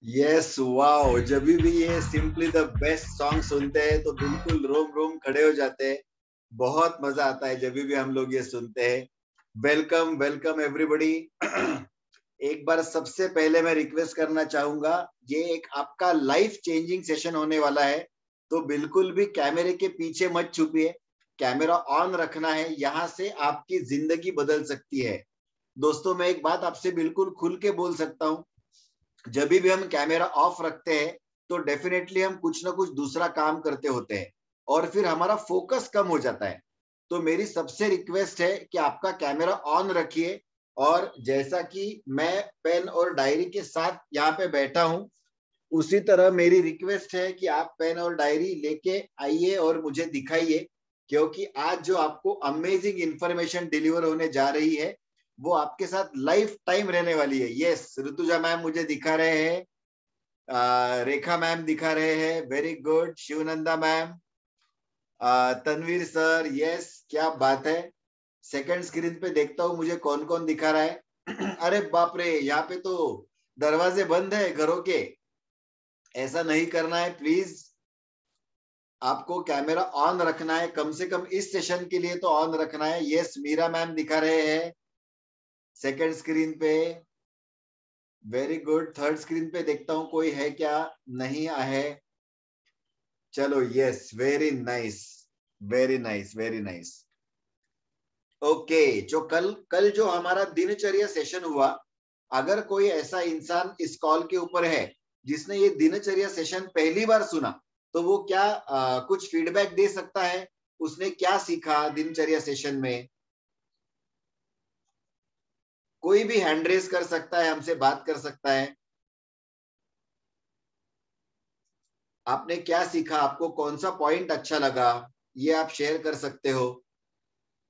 Yes wow, जब भी ये सिंपली द बेस्ट सॉन्ग सुनते हैं तो बिल्कुल रोम रोम खड़े हो जाते हैं। बहुत मजा आता है जब भी हम लोग ये सुनते हैं। Welcome welcome everybody. एक बार सबसे पहले मैं रिक्वेस्ट करना चाहूंगा, ये एक आपका लाइफ चेंजिंग सेशन होने वाला है, तो बिल्कुल भी कैमरे के पीछे मत छुपिए, कैमरा ऑन रखना है। यहाँ से आपकी जिंदगी बदल सकती है। दोस्तों, मैं एक बात आपसे बिल्कुल खुल के बोल सकता हूँ, जब भी हम कैमरा ऑफ रखते हैं तो डेफिनेटली हम कुछ ना कुछ दूसरा काम करते होते हैं और फिर हमारा फोकस कम हो जाता है। तो मेरी सबसे रिक्वेस्ट है कि आपका कैमरा ऑन रखिए, और जैसा कि मैं पेन और डायरी के साथ यहाँ पे बैठा हूँ, उसी तरह मेरी रिक्वेस्ट है कि आप पेन और डायरी लेके आइए और मुझे दिखाइए, क्योंकि आज जो आपको अमेजिंग इंफॉर्मेशन डिलीवर होने जा रही है वो आपके साथ लाइफ टाइम रहने वाली है। यस, ऋतुजा मैम मुझे दिखा रहे हैं, रेखा मैम दिखा रहे हैं, very good. Shivananda ma'am, Tanveer sir, yes, क्या बात है। सेकंड स्क्रीन पे देखता हूँ मुझे कौन कौन दिखा रहा है। अरे बाप रे, यहाँ पे तो दरवाजे बंद है घरों के, ऐसा नहीं करना है प्लीज। आपको कैमरा ऑन रखना है, कम से कम इस सेशन के लिए तो ऑन रखना है। यस, मीरा मैम दिखा रहे हैं सेकंड स्क्रीन पे, वेरी गुड। थर्ड स्क्रीन पे देखता हूँ कोई है क्या, नहीं है। चलो, yes, very nice, very nice, very nice. Okay, जो कल जो हमारा दिनचर्या सेशन हुआ, अगर कोई ऐसा इंसान इस कॉल के ऊपर है जिसने ये दिनचर्या सेशन पहली बार सुना, तो वो क्या कुछ फीडबैक दे सकता है, उसने क्या सीखा दिनचर्या सेशन में? कोई भी हैंड रेज कर सकता है, हमसे बात कर सकता है। आपने क्या सीखा, आपको कौन सा पॉइंट अच्छा लगा, ये आप शेयर कर सकते हो।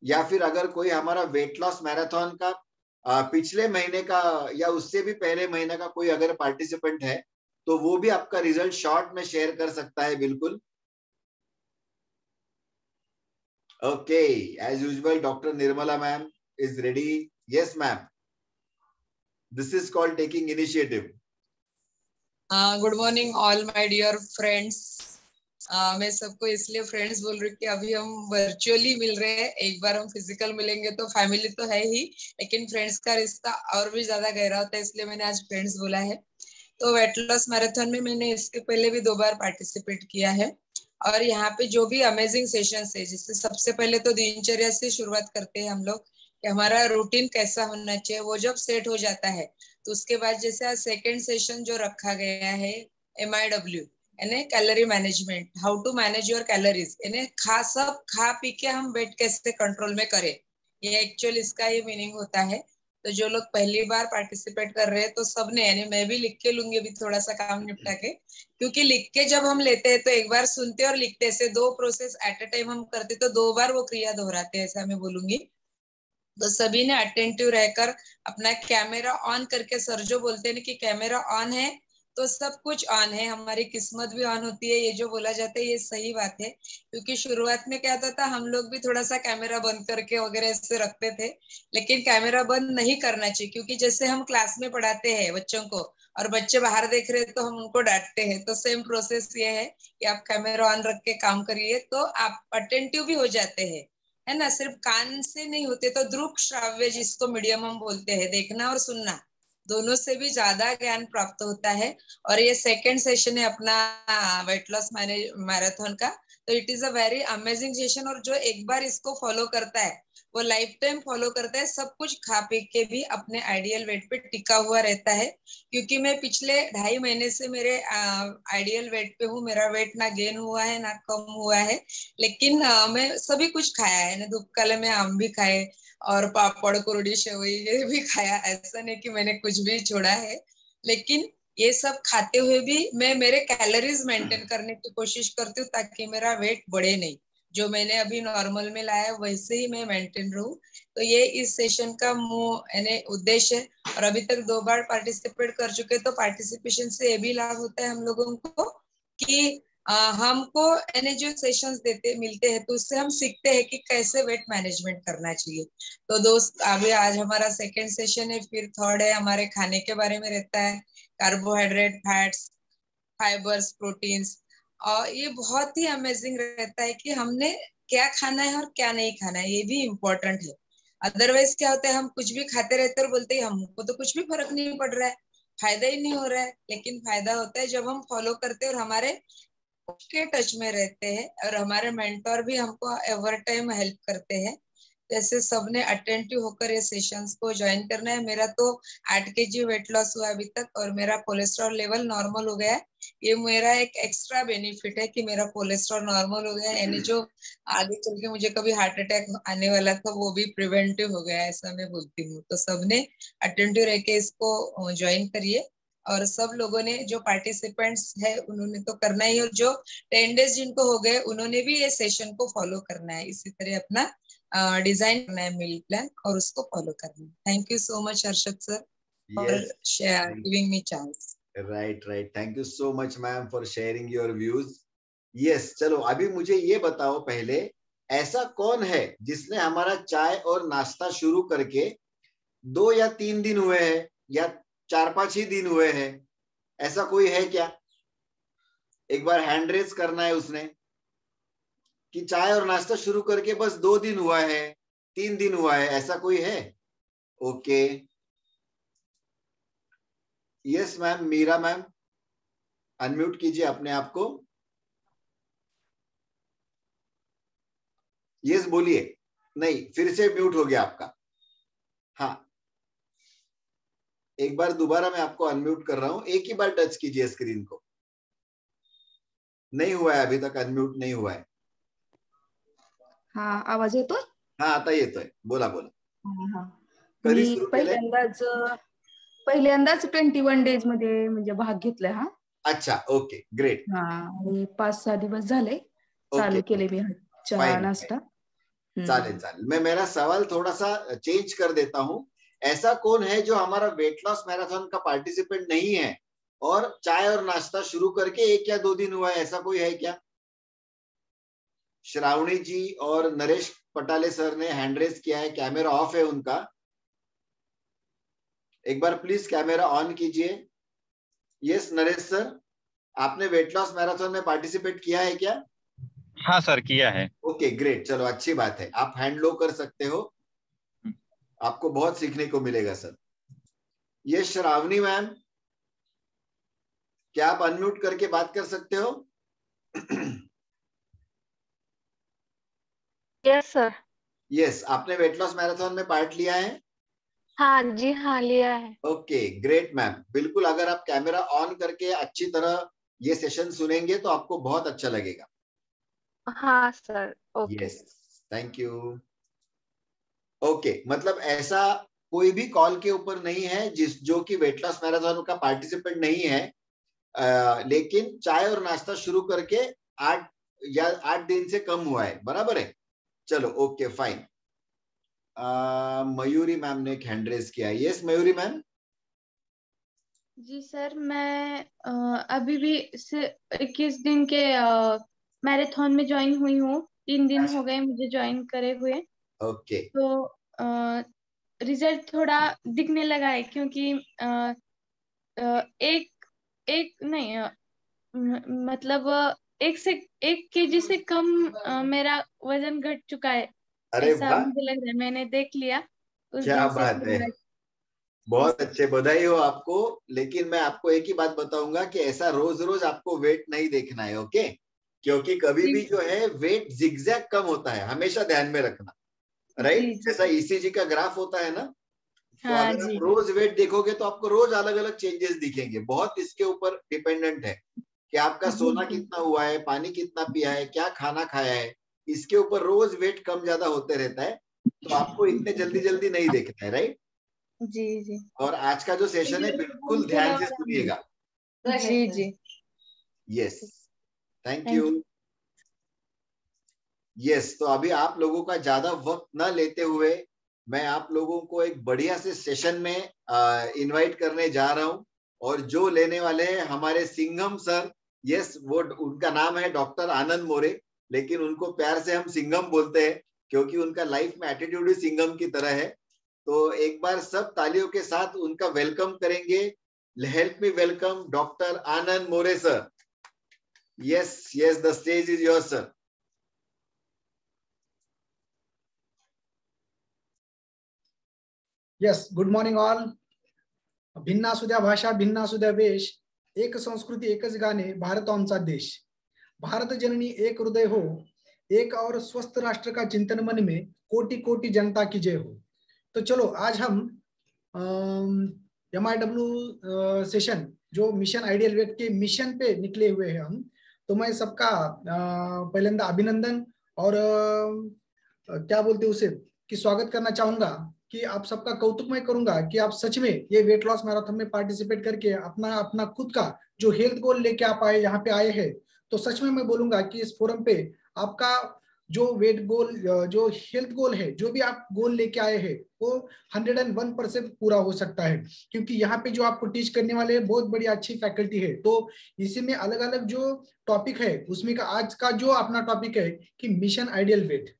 या फिर अगर कोई हमारा वेट लॉस मैराथन का पिछले महीने का या उससे भी पहले महीने का कोई अगर पार्टिसिपेंट है, तो वो भी आपका रिजल्ट शॉर्ट में शेयर कर सकता है, बिल्कुल। Okay, as usual doctor Nirmala ma'am is ready. Yes ma'am, this is called taking initiative. Good morning all my dear friends. मैं सबको इसलिए फ्रेंड्स बोल रही हूँ कि अभी हम वर्चुअली मिल रहे हैं। एक बार हम फिजिकल मिलेंगे तो फैमिली तो है ही, लेकिन फ्रेंड्स का रिश्ता और भी ज्यादा गहरा होता है, इसलिए मैंने आज फ्रेंड्स बोला है। तो वेट लॉस मैराथन में मैंने इसके पहले भी 2 बार पार्टिसिपेट किया है, और यहाँ पे जो भी अमेजिंग सेशंस है, जिससे सबसे पहले तो दिनचर्या से शुरुआत करते हैं हम लोग कि हमारा रूटीन कैसा होना चाहिए। वो जब सेट हो जाता है तो उसके बाद जैसे आज सेकेंड सेशन जो रखा गया है MIW, यानी calorie management, how to manage your calories, यानी सब खा पी के हम वेट कैसे कंट्रोल में करें, ये एक्चुअल इसका ही मीनिंग होता है। तो जो लोग पहली बार पार्टिसिपेट कर रहे हैं तो सबने, यानी मैं भी लिख के लूंगी अभी थोड़ा सा काम निपटा के, क्योंकि लिख के जब हम लेते हैं तो एक बार सुनते और लिखते से 2 प्रोसेस एट अ टाइम हम करते, तो 2 बार वो क्रिया दोहराते हैं, ऐसा मैं बोलूंगी। तो सभी ने अटेंटिव रहकर अपना कैमरा ऑन करके, सर जो बोलते हैं कि कैमरा ऑन है तो सब कुछ ऑन है, हमारी किस्मत भी ऑन होती है, ये जो बोला जाता है ये सही बात है। क्योंकि शुरुआत में क्या होता था, हम लोग भी थोड़ा सा कैमरा बंद करके वगैरह ऐसे रखते थे, लेकिन कैमरा बंद नहीं करना चाहिए। क्योंकि जैसे हम क्लास में पढ़ाते हैं बच्चों को और बच्चे बाहर देख रहे हैं तो हम उनको डांटते हैं, तो सेम प्रोसेस ये है कि आप कैमरा ऑन रख के काम करिए तो आप अटेंटिव भी हो जाते हैं, है ना। सिर्फ कान से नहीं होते, तो दृक श्राव्य जिसको मीडियम हम बोलते हैं, देखना और सुनना दोनों से भी ज्यादा ज्ञान प्राप्त होता है। और ये सेकंड सेशन है अपना वेट लॉस मैराथन का, तो it is a very amazing session. और जो एक बार इसको फॉलो करता है वो लाइफ टाइम फॉलो करता है, सब कुछ खा पी के भी अपने आइडियल वेट पे टिका हुआ रहता है। क्योंकि मैं पिछले 2.5 महीने से मेरे आइडियल वेट पे हूँ, मेरा वेट ना गेन हुआ है ना कम हुआ है। लेकिन मैं सभी कुछ खाया है ना, धूप काले में आम भी खाए और पापड़ कुरड़ी सेवई ये भी खाया, ऐसा नहीं कि मैंने कुछ भी छोड़ा है। लेकिन ये सब खाते हुए भी मैं मेरे कैलोरीज मेंटेन करने की कोशिश करती हूँ ताकि मेरा वेट बढ़े नहीं। जो मैंने अभी नॉर्मल में लाया वैसे ही मैं मेंटेन रहूं। तो ये इस सेशन का यानी उद्देश्य है। और अभी तक 2 बार पार्टिसिपेट कर चुके, तो पार्टिसिपेशन से ये भी लाभ होता है हम लोगों को कि हमको यानी जो सेशंस देते मिलते हैं तो उससे हम सीखते हैं कि कैसे वेट मैनेजमेंट करना चाहिए। तो दोस्त अभी आज हमारा सेकंड सेशन है, फिर थर्ड है हमारे खाने के बारे में रहता है, कार्बोहाइड्रेट, फैट्स, फाइबर्स, प्रोटीन्स। और ये बहुत ही अमेजिंग रहता है कि हमने क्या खाना है और क्या नहीं खाना है, ये भी इम्पोर्टेंट है। अदरवाइज क्या होता है, हम कुछ भी खाते रहते हैं और बोलते हैं हमको तो कुछ भी फर्क नहीं पड़ रहा है, फायदा ही नहीं हो रहा है। लेकिन फायदा होता है जब हम फॉलो करते हैं और हमारे के टच में रहते हैं, और हमारे मेंटोर भी हमको एवर टाइम हेल्प करते हैं। जैसे सबने अटेंटिव होकर ये सेशंस को ज्वाइन करना है। मेरा तो 8 kg वेट लॉस हुआ अभी तक और मेरा कोलेस्ट्रॉल लेवल नॉर्मल हो गया है। ये मेरा एक एक्स्ट्रा बेनिफिट है कि मेरा कोलेस्ट्रॉल नॉर्मल हो गया है, यानी जो आगे चल के मुझे कभी हार्ट अटैक आने वाला था वो भी प्रिवेंटिव हो गया है, ऐसा मैं बोलती हूँ। तो सबने अटेंटिव रह के इसको ज्वाइन करिए। और सब लोगों ने जो पार्टिसिपेंट्स है उन्होंने तो करना ही, और जो 10 डेज जिनको हो गए उन्होंने भी ये सेशन को फॉलो करना है। इसी तरह अपना डिजाइन करना है मील प्लान और उसको फॉलो करना है। Thank you so much Harshad sir for yes, giving me chance. Right right, thank you so much ma'am for sharing your views. Yes, चलो अभी मुझे ये बताओ पहले, ऐसा कौन है जिसने हमारा चाय और नाश्ता शुरू करके 2 या 3 दिन हुए हैं या 4-5 ही दिन हुए हैं? ऐसा कोई है क्या? एक बार हैंड रेस करना है उसने कि चाय और नाश्ता शुरू करके बस 2 दिन हुआ है, 3 दिन हुआ है, ऐसा कोई है? Okay, yes ma'am, Meera ma'am unmute कीजिए अपने आप को। यस बोलिए। नहीं, फिर से म्यूट हो गया आपका। हाँ, एक बार दोबारा मैं आपको अनम्यूट कर रहा हूं, एक ही बार टच कीजिए स्क्रीन को। नहीं हुआ है अभी तक, अनम्यूट नहीं हुआ है। हाँ, आवाज येतोय? हाँ, आता येतोय, बोला बोला। हा. कधी मी सुरू केलंय? पहिल्यांदाच 21 डेज मध्ये म्हणजे भाग घेतलाय हा. अच्छा, ओके, ग्रेट। हा, आणि 5-6 दिवस झाले ओके, चालू केले मी चहा फाइन, नाश्ता. चालेल चालेल। मैं मेरा सवाल थोड़ा सा चेंज कर देता हूं। ऐसा कौन है जो हमारा वेट लॉस मैराथन का पार्टिसिपेंट नहीं है और चाय और नाश्ता शुरू करके 1 या 2 दिन हुआ है, ऐसा कोई है क्या? श्रावणी जी और नरेश पटाले सर ने हैंड रेस किया है, कैमरा ऑफ है उनका। एक बार प्लीज कैमरा ऑन कीजिए। यस नरेश सर, आपने वेट लॉस मैराथन में पार्टिसिपेट किया है क्या? हाँ सर, किया है। ओके ग्रेट, चलो अच्छी बात है, आप हैंड लो कर सकते हो, आपको बहुत सीखने को मिलेगा सर। ये श्रावणी मैम, क्या आप अनम्यूट करके बात कर सकते हो? Yes sir. यस, आपने वेट लॉस मैराथन में पार्ट लिया है? हाँ जी, हाँ लिया है। ओके ग्रेट मैम, बिल्कुल अगर आप कैमरा ऑन करके अच्छी तरह ये सेशन सुनेंगे तो आपको बहुत अच्छा लगेगा। हाँ sir, okay. Yes, thank you. Okay, मतलब ऐसा कोई भी कॉल के ऊपर नहीं है जो कि वेट लॉस मैराथन का पार्टिसिपेंट नहीं है, लेकिन चाय और नाश्ता शुरू करके 8 दिन से कम हुआ है, बराबर है? चलो ओके फाइन। मयूरी मैम ने एक हैंड रेस किया है। Yes Mayuri ma'am. जी सर, मैं अभी भी 21 दिन के मैराथन में ज्वाइन हुई हूँ। 3 दिन हो गए मुझे ज्वाइन करे हुए। ओके, तो रिजल्ट थोड़ा दिखने लगा है क्योंकि एक नहीं मतलब 1 kg से कम मेरा वजन घट चुका है, अरे ऐसा वाह, मुझे लग रहा है। मैंने देख लिया उस क्या दिन से बात है, थोड़ा। बहुत अच्छे, बधाई हो आपको। लेकिन मैं आपको एक ही बात बताऊंगा कि ऐसा रोज रोज आपको वेट नहीं देखना है, ओके? क्योंकि कभी भी जो है वेट जिगजैग कम होता है, हमेशा ध्यान में रखना। राइट। जी, जी। जैसा ईसीजी का ग्राफ होता है ना, तो हाँ अगर जी। आप रोज वेट देखोगे तो आपको रोज अलग अलग चेंजेस दिखेंगे। बहुत इसके ऊपर डिपेंडेंट है कि आपका सोना जी। कितना हुआ है, पानी कितना पिया है, क्या खाना खाया है, इसके ऊपर रोज वेट कम ज्यादा होते रहता है। तो आपको इतने जल्दी जल्दी नहीं देखना है, राइट। जी, जी। और आज का जो सेशन है बिल्कुल ध्यान से सुनिएगा। जी, जी। Yes, thank thank you. You. Yes, तो अभी आप लोगों का ज्यादा वक्त न लेते हुए मैं आप लोगों को एक बढ़िया से सेशन में इनवाइट करने जा रहा हूं। और जो लेने वाले हैं हमारे सिंघम सर। यस, वो उनका नाम है डॉक्टर आनंद मोरे, लेकिन उनको प्यार से हम सिंघम बोलते हैं क्योंकि उनका लाइफ में एटीट्यूड ही सिंघम की तरह है। तो एक बार सब तालियों के साथ उनका वेलकम करेंगे। Help me welcome doctor Anand More sir. Yes yes, the stage is your sir. Yes, good morning all. भिन्नासुद्या भाषा भिन्नासुद्या वेश, एक संस्कृती एकच गाणे, भारत आमचा देश. भारत जननी एक हृदय हो, एक और स्वस्थ राष्ट्र का चिंतन मन में, कोटि कोटि जनता की जय हो. तो चलो आज हम MIW सेशन जो मिशन आइडियल वेट के मिशन पे निकले हुए हैं हम. तो मैं सबका पहले अभिनंदन और क्या बोलते हैं उसे कि स्वागत करना चाहूंगा कि आप सबका कौतुक मैं करूंगा कि आप सच में ये वेट लॉस मैराथन में पार्टिसिपेट करके अपना अपना खुद का जो हेल्थ गोल लेके आप आए यहाँ पे आए हैं. तो सच में मैं बोलूंगा कि इस फोरम पे आपका जो वेट गोल, जो हेल्थ गोल है, जो भी आप गोल लेके आए हैं वो 101% पूरा हो सकता है. क्योंकि यहाँ पे जो आपको टीच करने वाले हैं बहुत बड़ी अच्छी फैकल्टी है. तो इसी में अलग अलग जो टॉपिक है उसमें का आज का जो अपना टॉपिक है कि मिशन आइडियल वेट.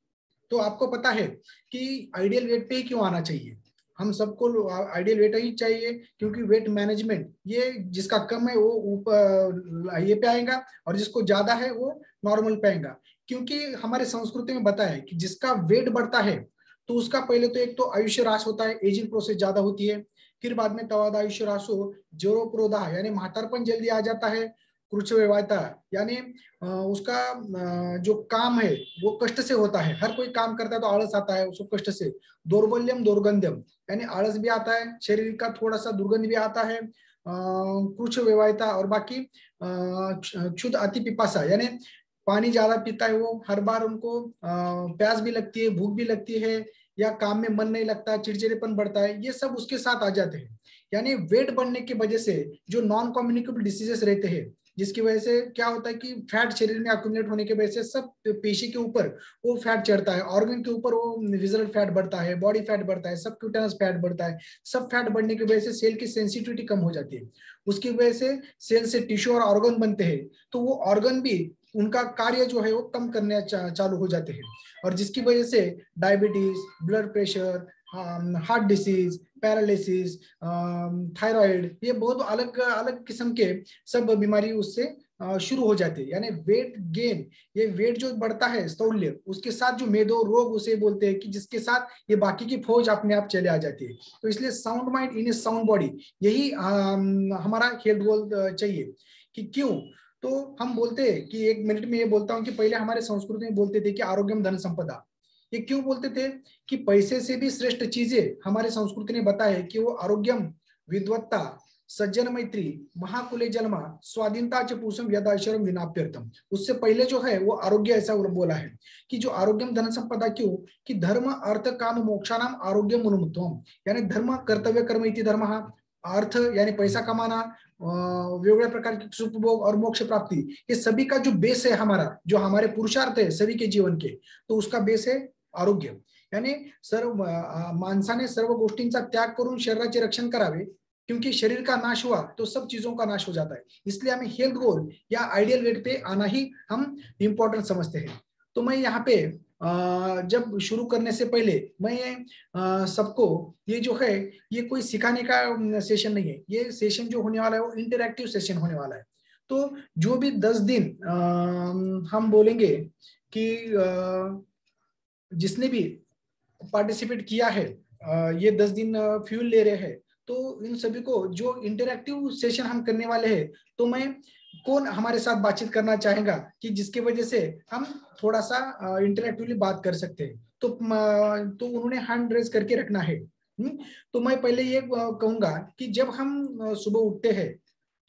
तो आपको पता है कि आइडियल वेट पे ही क्यों आना चाहिए. हम सबको आइडियल वेट ही चाहिए क्योंकि वेट मैनेजमेंट ये जिसका कम है वो ऊपर ये पे आएगा और जिसको ज्यादा है वो नॉर्मल पे आएगा. क्योंकि हमारे संस्कृति में बताया है कि जिसका वेट बढ़ता है तो उसका पहले तो एक तो आयुष्य ह्रास होता है, एजिंग प्रोसेस ज्यादा होती है. फिर बाद में तवाद आयुष्य ह्रास हो, जोरोप्रोदा यानी म्हातारपन जल्दी आ जाता है, कृच्छ्रवैवाहिता यानी उसका जो काम है वो कष्ट से होता है. हर कोई काम करता है तो आलस आता है उसको कष्ट से. दौर्बल्यम दुर्गंधम यानी आलस भी आता है, शरीर का थोड़ा सा दुर्गंध भी आता है, कृच्छ्रवैवाहिता और बाकी क्षुध अति पिपासा यानी पानी ज्यादा पीता है वो, हर बार उनको प्यास भी लगती है, भूख भी लगती है, या काम में मन नहीं लगता, चिड़चिड़ेपन बढ़ता है, ये सब उसके साथ आ जाते हैं. यानी वेट बढ़ने की वजह से जो नॉन कम्युनिकेबल डिसीजेस रहते हैं जिसकी वजह से क्या होता है कि फैट शरीर में अक्यूमुलेट होने की वजह से सब पेशी के ऊपर वो फैट चढ़ता है, ऑर्गन के ऊपर वो विजरल फैट बढ़ता है, बॉडी फैट बढ़ता है, सबक्यूटेनस फैट बढ़ता है. सब फैट बढ़ने की वजह से सेल की सेंसिटिविटी कम हो जाती है. उसकी वजह से सेल से टिश्यू और ऑर्गन बनते हैं तो वो ऑर्गन भी उनका कार्य जो है वो कम करने चालू हो जाते हैं. और जिसकी वजह से diabetes, blood pressure, heart disease, paralysis, thyroid, ये बहुत अलग अलग किस्म के सब बीमारी उससे शुरू हो जाती है. यानी वेट गेन, ये वेट जो बढ़ता है स्थौल्य, उसके साथ जो मेदो रोग उसे बोलते हैं कि जिसके साथ ये बाकी की फौज अपने आप चले आ जाती है. तो इसलिए sound mind in A sound body यही हमारा हेल्थ गोल चाहिए. कि क्यों? तो हम बोलते हैं कि 1 मिनट में ये बोलता हूँ कि पहले हमारे संस्कृति में बोलते थे कि आरोग्यम धन संपदा. ये क्यों बोलते थे कि पैसे से भी श्रेष्ठ चीजें हमारे संस्कृति ने बताया है कि वो आरोग्यम, विद्वत्ता, सज्जन मैत्री, महाकुले जन्मा, स्वाधीनता च पुरुषम यदाश्वरम विनाप्यर्थम. उससे पहले जो है वो आरोग्य ऐसा बोला है कि जो आरोग्यम धन संपदा. क्यों? कि धर्म अर्थ काम मोक्षानाम आरोग्यम उन्मुक्तम. यानी धर्म कर्तव्य कर्म इति धर्म, अर्थ यानी पैसा कमाना, वेगवेगळ्या प्रकार की सुखभोग और मोक्ष प्राप्ति, ये सभी का जो बेस है हमारा, जो हमारे पुरुषार्थ है सभी के जीवन के, तो उसका बेस है आरोग्य. यानी सर्व माणसाने सर्व गोष्टींचा त्याग करून शरीराचे रक्षण करावे क्योंकि शरीर का नाश हुआ तो सब चीजों का नाश हो जाता है. इसलिए हमें हेल्थ गोल या आइडियल वेट पे आना ही हम इम्पोर्टेंट समझते हैं. तो मैं यहाँ पे जब शुरू करने से पहले मैं सबको ये जो है ये कोई सिखाने का सेशन नहीं है. ये सेशन जो होने वाला है वो इंटरैक्टिव सेशन होने वाला है. तो जो भी 10 दिन हम बोलेंगे कि जिसने भी पार्टिसिपेट किया है ये 10 दिन फ्यूल ले रहे हैं, तो इन सभी को जो इंटरैक्टिव सेशन हम करने वाले हैं, तो मैं कौन हमारे साथ बातचीत करना चाहेगा कि जिसके वजह से हम थोड़ा सा इंटरेक्टिवली बात कर सकते हैं? तो उन्होंने हैंड रेज करके रखना है। तो मैं पहले ये कहूंगा कि जब हम सुबह उठते हैं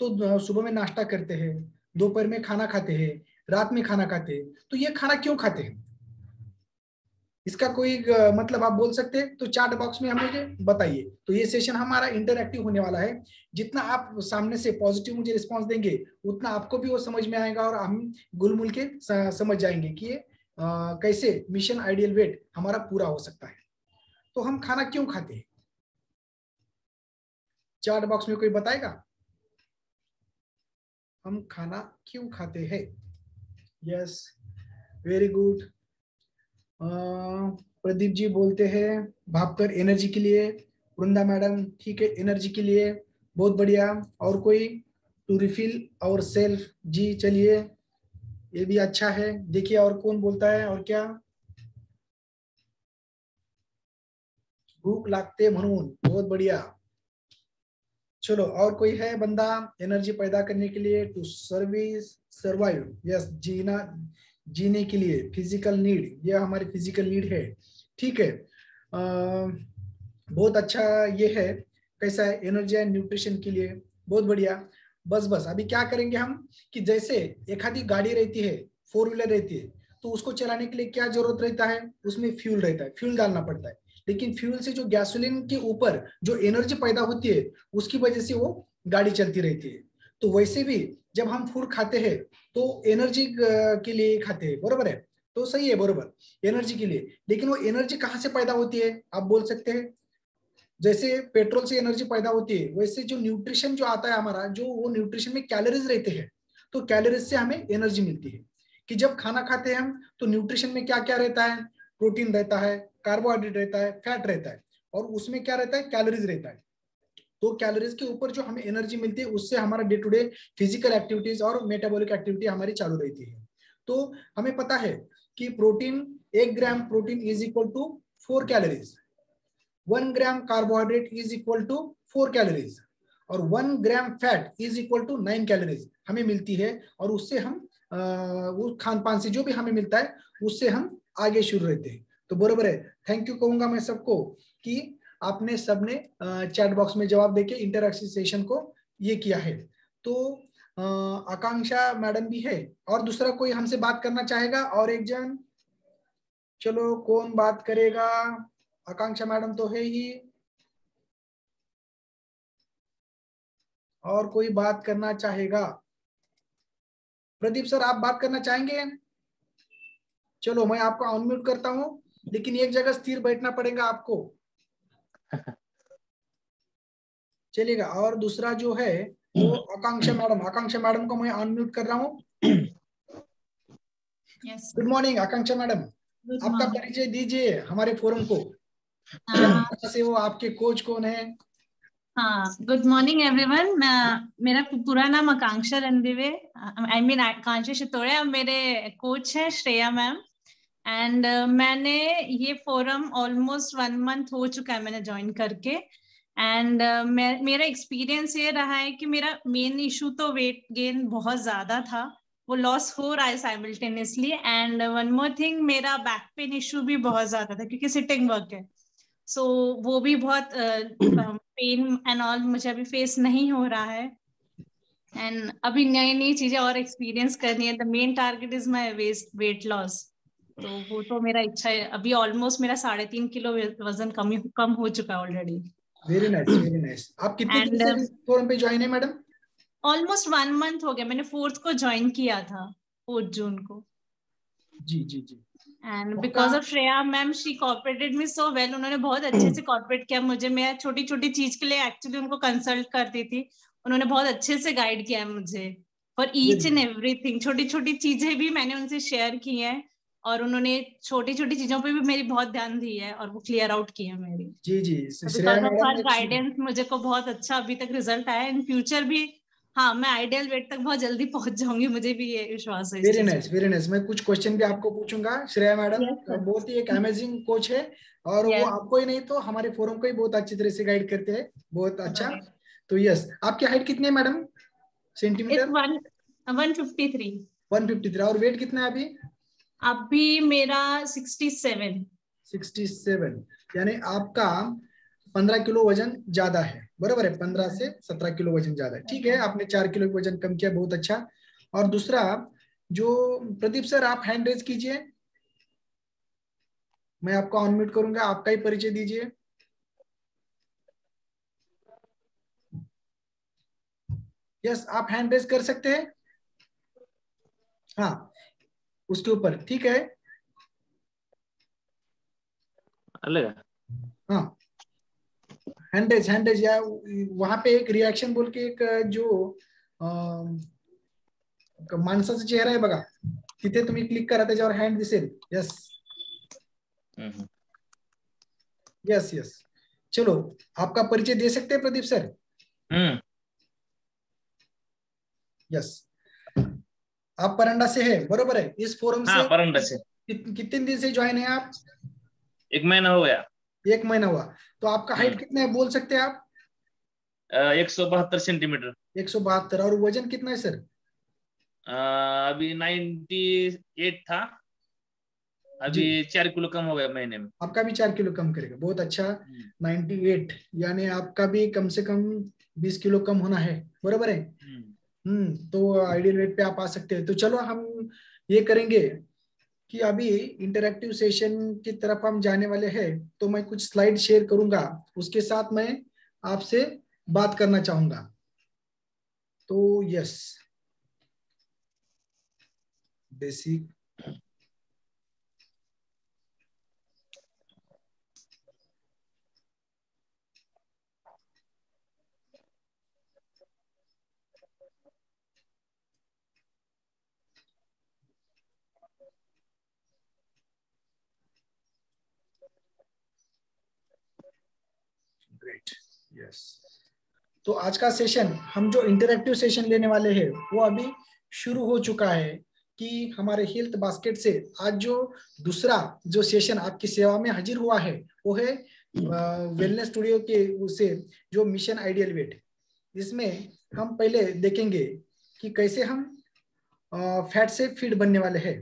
तो सुबह में नाश्ता करते हैं, दोपहर में खाना खाते हैं, रात में खाना खाते हैं, तो ये खाना क्यों खाते हैं? इसका कोई मतलब आप बोल सकते हैं तो चैट बॉक्स में हमें बताइए। तो ये सेशन हमारा इंटरैक्टिव होने वाला है। जितना आप सामने से पॉजिटिव मुझे रिस्पांस देंगे उतना आपको भी वो समझ में आएगा और हम गुलमुल के समझ जाएंगे कि ये कैसे मिशन आइडियल वेट हमारा पूरा हो सकता है। तो हम खाना क्यों खाते हैं? चैट बॉक्स में कोई बताएगा हम खाना क्यों खाते हैं? Yes, very good. Pradeep ji बोलते हैं भापकर एनर्जी के लिए। वृंदा मैडम ठीक है, एनर्जी के लिए, बहुत बढ़िया। और कोई? टू रिफिल और सेल्फ जी, चलिए ये भी अच्छा है। देखिए और कौन बोलता है और क्या? भूख लागते म्हणून, बहुत बढ़िया। चलो और कोई है बंदा? एनर्जी पैदा करने के लिए, टू सर्वाइव, यस, जीने के लिए, फिजिकल नीड, ये हमारी फिजिकल नीड है, ठीक है। बहुत अच्छा ये है। कैसा है? एनर्जी एंड न्यूट्रिशन के लिए, बहुत बढ़िया। बस अभी क्या करेंगे हम कि जैसे एक आधी गाड़ी रहती है, 4 व्हीलर रहती है, तो उसको चलाने के लिए क्या जरूरत रहता है? उसमें फ्यूल रहता है, फ्यूल डालना पड़ता है। लेकिन फ्यूल से जो गैसोलीन के ऊपर जो एनर्जी पैदा होती है उसकी वजह से वो गाड़ी चलती रहती है। तो वैसे भी जब हम फूड खाते हैं तो एनर्जी के लिए खाते हैं, बरोबर है? तो सही है, बरोबर, एनर्जी के लिए। लेकिन वो एनर्जी कहाँ से पैदा होती है आप बोल सकते हैं? जैसे पेट्रोल से एनर्जी पैदा होती है, वैसे जो न्यूट्रिशन जो आता है हमारा, जो वो न्यूट्रिशन में कैलोरीज रहते हैं, तो कैलोरीज से हमें एनर्जी मिलती है। कि जब खाना खाते हैं हम तो न्यूट्रिशन में क्या क्या रहता है? प्रोटीन रहता है, कार्बोहाइड्रेट रहता है, फैट रहता है, और उसमें क्या रहता है? कैलोरीज रहता है। तो कैलोरीज के ऊपर जो हमें एनर्जी मिलती है उससे हमारा day to day physical activities और मेटाबॉलिक एक्टिविटी हमारी चालू रहती है। तो हमें पता है कि protein, 1 gram protein is equal to 4 calories, 1 gram carbohydrate is equal to 4 calories, और 1 gram fat is equal to 9 calories हमें मिलती है। और उससे हम वो खान पान से जो भी हमें मिलता है उससे हम आगे शुरू रहते हैं। तो बरोबर है। थैंक यू कहूंगा मैं सबको कि आपने सबने चैट बॉक्स में जवाब देके इंटरैक्टिव सेशन को ये किया है। तो आकांक्षा मैडम भी है, और दूसरा कोई हमसे बात करना चाहेगा? और एक जन, चलो कौन बात करेगा? आकांक्षा मैडम तो है ही, और कोई बात करना चाहेगा? प्रदीप सर आप बात करना चाहेंगे? चलो मैं आपको अनम्यूट करता हूं, लेकिन एक जगह स्थिर बैठना पड़ेगा आपको, चलेगा? और दूसरा जो है वो आकांक्षा मैडम को मैं अनम्यूट कर रहा हूँ। गुड मॉर्निंग आकांक्षा मैडम, आपका परिचय दीजिए हमारे फोरम को। से वो आपके कोच कौन है? हाँ, गुड मॉर्निंग एवरीवन। मेरा पूरा नाम आकांक्षा रणदिवे, आई मीन आकांक्षा शितोड़े, और मेरे कोच है श्रेया मैम। एंड मैंने ये फोरम ऑलमोस्ट 1 मंथ हो चुका है मैंने ज्वाइन करके। एंड मेरा एक्सपीरियंस ये रहा है कि मेरा मेन इशू तो वेट गेन बहुत ज्यादा था, वो लॉस हो रहा है simultaneously. And one more thing, मेरा बैक पेन इशू भी बहुत ज्यादा था क्योंकि सिटिंग वर्क है, सो वो भी बहुत पेन एंड ऑल मुझे अभी फेस नहीं हो रहा है। एंड अभी नई नई चीजें और एक्सपीरियंस करनी है। The main target is my weight loss, तो वो तो मेरा इच्छा है। अभी ऑलमोस्ट मेरा 3.5 किलो वजन कम हो चुका है already. Very nice, very nice. आप कितने दिन से फोरम पे ज्वाइन है मैडम? ऑलमोस्ट 1 मंथ हो गया, मैंने 4th को ज्वाइन किया था, 4 जून को। जी जी जी। And because of Shreya ma'am, she cooperated me so well. उन्होंने बहुत अच्छे से कोऑपरेट किया मुझे। मैं छोटी छोटी चीज के लिए एक्चुअली उनको कंसल्ट करती थी, उन्होंने बहुत अच्छे से गाइड किया मुझे फॉर ईच एंड एवरीथिंग। छोटी छोटी चीजें भी मैंने उनसे शेयर की हैं, और उन्होंने छोटी छोटी चीजों पे भी मेरी बहुत ध्यान दी है, और वो क्लियर आउट की है मेरी। जी जी। बिकॉज ऑफ हर गाइडेंस मुझे को बहुत अच्छा अभी तक रिजल्ट आया। इन फ्यूचर भी हाँ, मैं आइडियल वेट तक बहुत जल्दी पहुंच जाऊंगी, मुझे भी ये विश्वास है। Very nice, very nice. मैं कुछ क्वेश्चन भी आपको पूछूंगा। श्रेया मैडम बहुत ही एक अमेजिंग कोच है, और वो आपको ही नहीं तो हमारे फोरम को ही बहुत अच्छी तरह से गाइड करते हैं। बहुत अच्छा। तो यस, आपकी हाइट कितनी है मैडम? सेंटीमीटर? 153। 153। और वेट कितना है अभी? अभी मेरा 67। 67, यानी आपका 15 किलो वजन ज्यादा है, बराबर है? 15 से 17 किलो वजन ज्यादा है। ठीक है, आपने 4 किलो वजन कम किया, बहुत अच्छा। और दूसरा, जो प्रदीप सर, आप हैंड रेज कीजिए, मैं आपको अनम्यूट करूंगा, आपका ही परिचय दीजिए। यस, आप हैंड रेज कर सकते हैं, हाँ, उसके ऊपर, ठीक है। हाँ, हैंड रेज, या वहां पे एक रिएक्शन बोल के एक जो माणसाचा चेहरा आहे बघा, तिथे तुम्ही क्लिक करा, त्याच्यावर हँड दिसेल। यस यस यस, चलो, आपका परिचय दे सकते हैं प्रदीप सर? यस, आप परंडा से है, बरोबर है? इस फोरम से परंडा से कितने दिन से ज्वाइन है आप? 1 महीना हो गया। 1 महीना हुआ। तो आपका हाइट कितना है, बोल सकते हैं आप? 172 सेंटीमीटर। 172। और वजन कितना है सर? अभी 98 था, अभी 4 किलो कम हो गया महीने में। आपका भी 4 किलो कम करेगा, बहुत अच्छा। 98, यानी आपका भी कम से कम 20 किलो कम होना है, बराबर है? तो आइडियल वेट पे आप आ सकते हैं। तो चलो, हम ये करेंगे कि अभी इंटरैक्टिव सेशन की तरफ हम जाने वाले हैं। तो मैं कुछ स्लाइड शेयर करूंगा, उसके साथ मैं आपसे बात करना चाहूंगा। तो यस, बेसिक, ग्रेट, यस। तो आज का सेशन, हम जो इंटरैक्टिव सेशन लेने वाले हैं वो अभी शुरू हो चुका है। कि हमारे हेल्थ बास्केट से आज जो दूसरा जो सेशन आपकी सेवा में हाजिर हुआ है वो है वेलनेस स्टूडियो के उसे जो मिशन आइडियल वेट। इसमें हम पहले देखेंगे कि कैसे हम फैट से फिट बनने वाले हैं।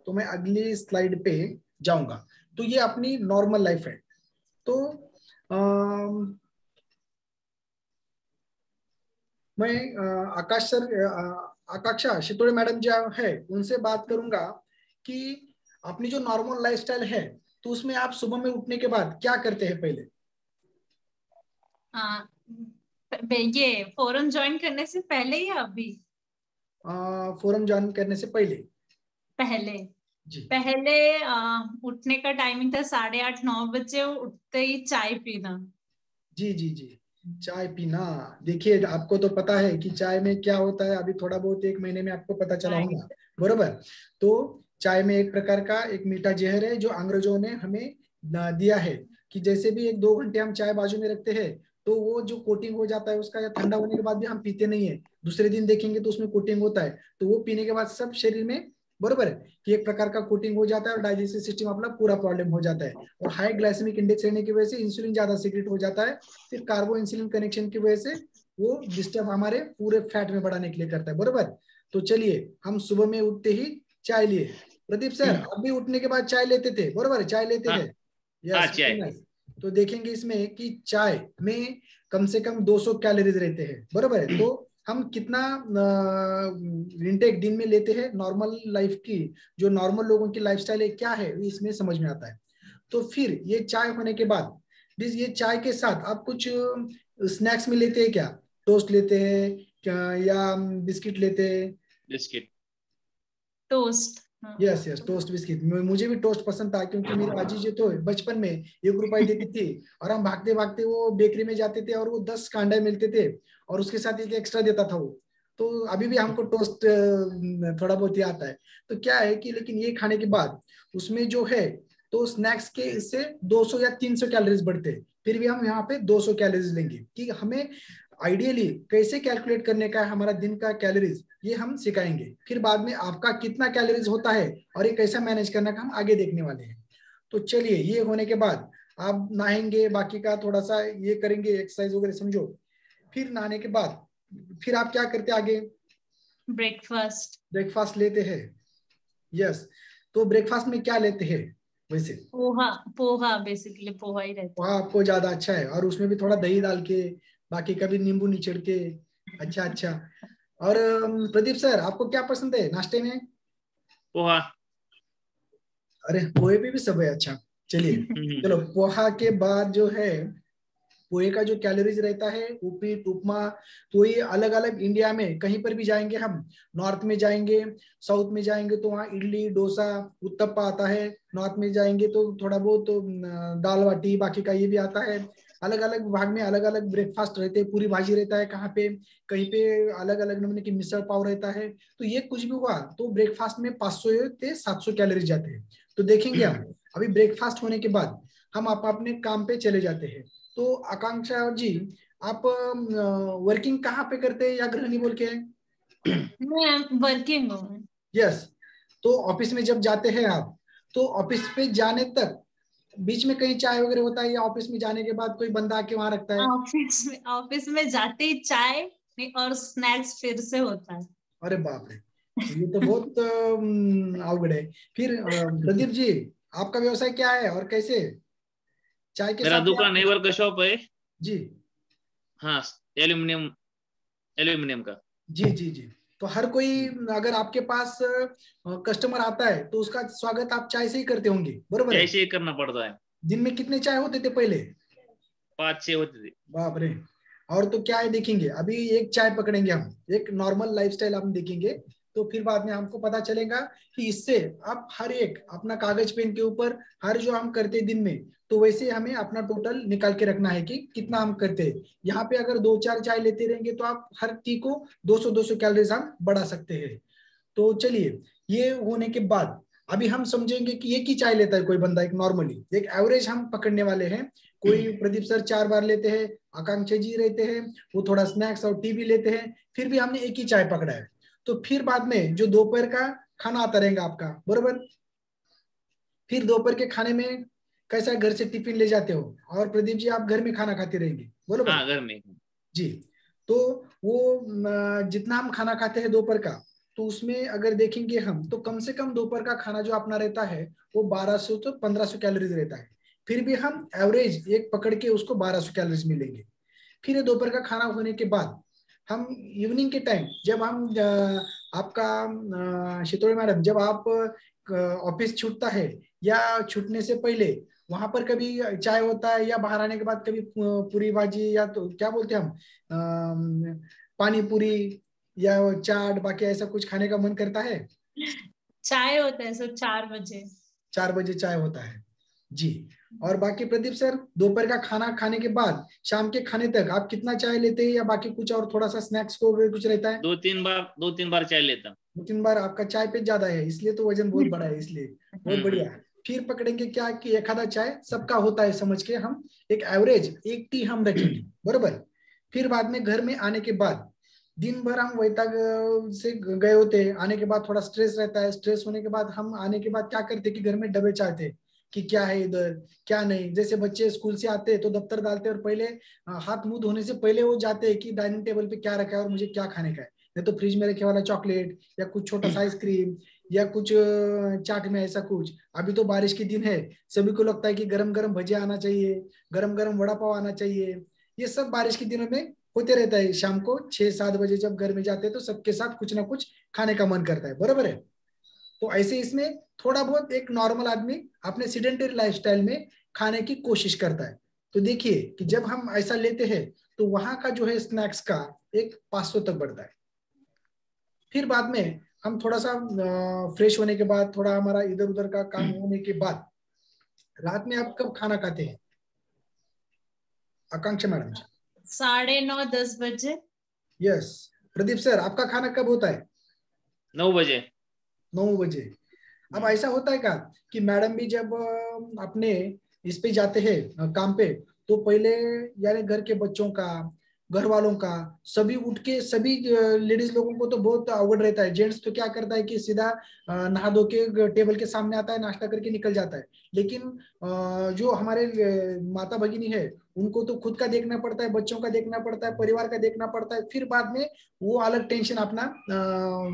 तो मैं अगली स्लाइड पे जाऊंगा। तो ये अपनी नॉर्मल लाइफ है। तो मैं आकांक्षा शितोड़े मैडम जो है उनसे बात करूंगा कि अपनी जो नॉर्मल लाइफस्टाइल है, तो उसमें आप सुबह में उठने के बाद क्या करते हैं पहले? ये फोरम ज्वाइन करने से पहले या अभी? फोरम ज्वाइन करने से पहले। पहले जी, पहले उठने का टाइमिंग था 8:30-9 बजे, उठते ही चाय पीना। जी जी जी, चाय पीना। देखिए, आपको तो पता है कि चाय में क्या होता है, अभी थोड़ा बहुत 1 महीने में आपको पता चला होगा, बरोबर? तो चाय में एक प्रकार का एक मीठा जहर है जो अंग्रेजों ने हमें दिया है कि जैसे भी 1-2 घंटे हम चाय बाजू में रखते हैं तो वो जो कोटिंग हो जाता है उसका, या ठंडा होने के बाद भी हम पीते नहीं है, दूसरे दिन देखेंगे तो उसमें कोटिंग होता है। तो वो पीने के बाद सब शरीर में, बरोबर है, कि एक प्रकार का कोटिंग हो जाता है और डाइजेस्टिव सिस्टम अपना पूरा प्रॉब्लम हो जाता है। और हाई ग्लाइसेमिक इंडेक्स रहने की वजह से इंसुलिन ज्यादा सीक्रेट हो जाता है, फिर कार्बो इंसुलिन कनेक्शन की वजह से वो डिस्टर्ब हमारे पूरे फैट में बढ़ाने के लिए करता है, बरोबर? तो चलिए, हम सुबह में उठते ही चाय लिए। प्रदीप सर, आप भी उठने के बाद चाय लेते थे, बरोबर? चाय लेते थे? यस। तो देखेंगे इसमें कि चाय में कम से कम 200 कैलोरीज रहते हैं, बरोबर है? तो हम कितना इंटेक दिन में लेते हैं नॉर्मल लाइफ की, जो नॉर्मल लोगों की लाइफस्टाइल है क्या है, इसमें समझ में आता है। तो फिर ये चाय होने के बाद, ये चाय के साथ आप कुछ स्नैक्स में लेते हैं क्या? टोस्ट लेते हैं क्या, या बिस्किट लेते हैं? Biscuit, toast. Yes yes, toast biscuit. मुझे भी टोस्ट पसंद था, क्योंकि मेरी आजी जो तो बचपन में 1 रुपए देती थी और हम भागते भागते वो बेकरी में जाते थे और वो 10 कांडा मिलते थे और उसके साथ एक एक्स्ट्रा देता था वो। तो अभी भी हमको टोस्ट थोड़ा बहुत ही आता है। तो क्या है कि लेकिन ये खाने के बाद उसमें जो है, तो स्नैक्स के इससे 200 या 300 कैलोरीज बढ़ते हैं। फिर भी हम यहाँ पे 200 कैलोरीज लेंगे कि हमें आइडियली कैसे कैलकुलेट करने का है हमारा दिन का कैलोरीज, ये हम सिखाएंगे। फिर बाद में आपका कितना कैलोरीज होता है और ये कैसा मैनेज करना का हम आगे देखने वाले हैं। तो चलिए, ये होने के बाद आप नहाएंगे, बाकी का थोड़ा सा ये करेंगे, एक्सरसाइज वगैरह समझो। फिर नहाने के बाद फिर आप क्या करते आगे? ब्रेकफास्ट। ब्रेकफास्ट लेते हैं, यस। तो ब्रेकफास्ट में क्या लेते हैं वैसे? पोहा, पोहा बेसिकली पोहा ही रहता पोहा आपको ज्यादा अच्छा है, और उसमें भी थोड़ा दही डाल के, बाकी कभी नींबू निचोड़ के। अच्छा अच्छा। और प्रदीप सर, आपको क्या पसंद है नाश्ते में? पोहा। अरे पोहे पे भी सब है, अच्छा। चलिए चलो, पोहा के बाद जो है, पोहे का जो कैलोरीज रहता है, उपीट उपमा, तो ये अलग अलग इंडिया में कहीं पर भी जाएंगे हम, नॉर्थ में जाएंगे, साउथ में जाएंगे तो वहाँ इडली डोसा उत्तप्पा आता है, नॉर्थ में जाएंगे तो थोड़ा बहुत तो दाल बाटी बाकी का ये भी आता है। अलग अलग भाग में अलग अलग ब्रेकफास्ट रहते हैं, पूरी भाजी रहता है, कहाँ पे कहीं पे अलग अलग नमूने की मिसल पाव रहता है। तो ये कुछ भी हुआ तो ब्रेकफास्ट में 500 से 700 कैलोरीज जाते हैं। तो देखेंगे हम अभी ब्रेकफास्ट होने के बाद हम अपने काम पे चले जाते हैं। तो आकांक्षा जी, आप वर्किंग कहाँ पे करते हैं या गृहिणी बोल के? मैं वर्किंग हूँ। यस। तो ऑफिस में जब जाते हैं आप, तो ऑफिस पे जाने तक बीच में कहीं चाय वगैरह होता है, या ऑफिस में जाने के बाद कोई बंदा आके वहां रखता है? ऑफिस में जाते ही चाय और स्नैक्स फिर से होता है। अरे बाप रे, ये तो बहुत अवगढ़ है। फिर प्रदीप जी, आपका व्यवसाय क्या है और कैसे? चाय के मेरा साथ दुकान है, वर्क शॉप है जी। हाँ, एल्यूमिनियम, एल्यूमिनियम का। जी जी जी। तो हर कोई अगर आपके पास कस्टमर आता है तो उसका स्वागत आप चाय से ही करते होंगे, बरोबर है? ऐसे ही करना पड़ता है। दिन में कितने चाय होते थे पहले? 5-6 होते थे। बाप रे। और तो क्या है, देखेंगे अभी एक चाय पकड़ेंगे हम, एक नॉर्मल लाइफस्टाइल हम देखेंगे, तो फिर बाद में हमको पता चलेगा कि इससे आप हर एक अपना कागज पेन के ऊपर हर जो हम करते दिन में, तो वैसे हमें अपना टोटल निकाल के रखना है कि कितना हम करते हैं। यहाँ पे अगर 2-4 चाय लेते रहेंगे तो आप हर टी को 200-200 कैलोरीज हम बढ़ा सकते हैं। तो चलिए, ये होने के बाद अभी हम समझेंगे कि एक ही चाय लेता है कोई बंदा, एक नॉर्मली एक एवरेज हम पकड़ने वाले हैं। कोई प्रदीप सर 4 बार लेते हैं, आकांक्षा जी रहते हैं वो थोड़ा स्नैक्स और टी भी लेते हैं, फिर भी हमने एक ही चाय पकड़ा है। तो फिर बाद में जो दोपहर का खाना आता रहेगा आपका, बरोबर? फिर दोपहर के खाने में कैसा घर से टिफिन ले जाते हो, और प्रदीप जी आप घर में खाना खाते रहेंगे, बरोबर? हाँ, घर में जी। तो वो जितना हम खाना खाते हैं दोपहर का, तो उसमें अगर देखेंगे हम तो कम से कम दोपहर का खाना जो अपना रहता है वो 1200 तो 1500 कैलोरीज रहता है। फिर भी हम एवरेज एक पकड़ के उसको 1200 कैलोरीज मिलेंगे। फिर दोपहर का खाना होने के बाद हम इवनिंग के टाइम जब हम आपका शीतोड़ी मैडम, जब आप ऑफिस छूटता है या छूटने से पहले वहां पर कभी चाय होता है, या बाहर आने के बाद कभी पूरी भाजी, या तो क्या बोलते हैं हम, पानी पूरी या चाट बाकी ऐसा कुछ खाने का मन करता है? चाय होता है सर 4 बजे। 4 बजे चाय होता है जी। और बाकी प्रदीप सर, दोपहर का खाना खाने के बाद शाम के खाने तक आप कितना चाय लेते हैं, या बाकी कुछ और थोड़ा सा स्नैक्स को कुछ रहता है? 2-3 बार चाय लेता हूँ। 2-3 बार। आपका चाय पे ज्यादा है इसलिए तो वजन बहुत बड़ा है, इसलिए बहुत बढ़िया। फिर पकड़ेंगे क्या कि एक आधा चाय सबका होता है समझ के हम एक एवरेज एक टी हम रखेंगे, बरोबर? फिर बाद में घर में आने के बाद दिन भर हम वैताग से गए होते हैं, आने के बाद थोड़ा स्ट्रेस रहता है, स्ट्रेस होने के बाद हम आने के बाद क्या करते कि घर में डब्बे चाहते कि क्या है इधर क्या नहीं। जैसे बच्चे स्कूल से आते हैं तो दफ्तर डालते हैं और पहले हाथ मुंह धोने से पहले वो जाते हैं कि डाइनिंग टेबल पे क्या रखा है और मुझे क्या खाने का है, नहीं तो फ्रिज में रखे वाला चॉकलेट या कुछ छोटा सा आइसक्रीम या कुछ चाट में ऐसा कुछ। अभी तो बारिश के दिन है, सभी को लगता है कि गरम गरम भजिया आना चाहिए, गरम गरम वड़ा पाव आना चाहिए। ये सब बारिश के दिनों में होते रहता है। शाम को 6-7 बजे जब घर में जाते हैं तो सबके साथ कुछ ना कुछ खाने का मन करता है, बरोबर है? तो ऐसे इसमें थोड़ा बहुत एक नॉर्मल आदमी अपने सीडेंटरी लाइफस्टाइल में खाने की कोशिश करता है। तो देखिए कि जब हम ऐसा लेते हैं तो वहां का जो है स्नैक्स का एक 500 तक बढ़ता है। फिर बाद में हम थोड़ा सा फ्रेश होने के बाद, थोड़ा हमारा इधर उधर का काम होने के बाद रात में आप कब खाना खाते हैं आकांक्षा मैडम जी? 9:30-10 बजे। यस। प्रदीप सर, आपका खाना कब होता है? 9 बजे। 9 बजे। अब ऐसा होता है क्या कि मैडम भी जब अपने इस पे जाते हैं काम पे, तो पहले यानी घर के बच्चों का घर वालों का, सभी उठ के, सभी लेडीज लोगों को तो बहुत अवगढ़ रहता है। जेंट्स तो क्या करता है कि सीधा नहा धो के टेबल के सामने आता है, नाश्ता करके निकल जाता है। लेकिन जो हमारे माता भगिनी है, उनको तो खुद का देखना पड़ता है, बच्चों का देखना पड़ता है, परिवार का देखना पड़ता है, फिर बाद में वो अलग टेंशन अपना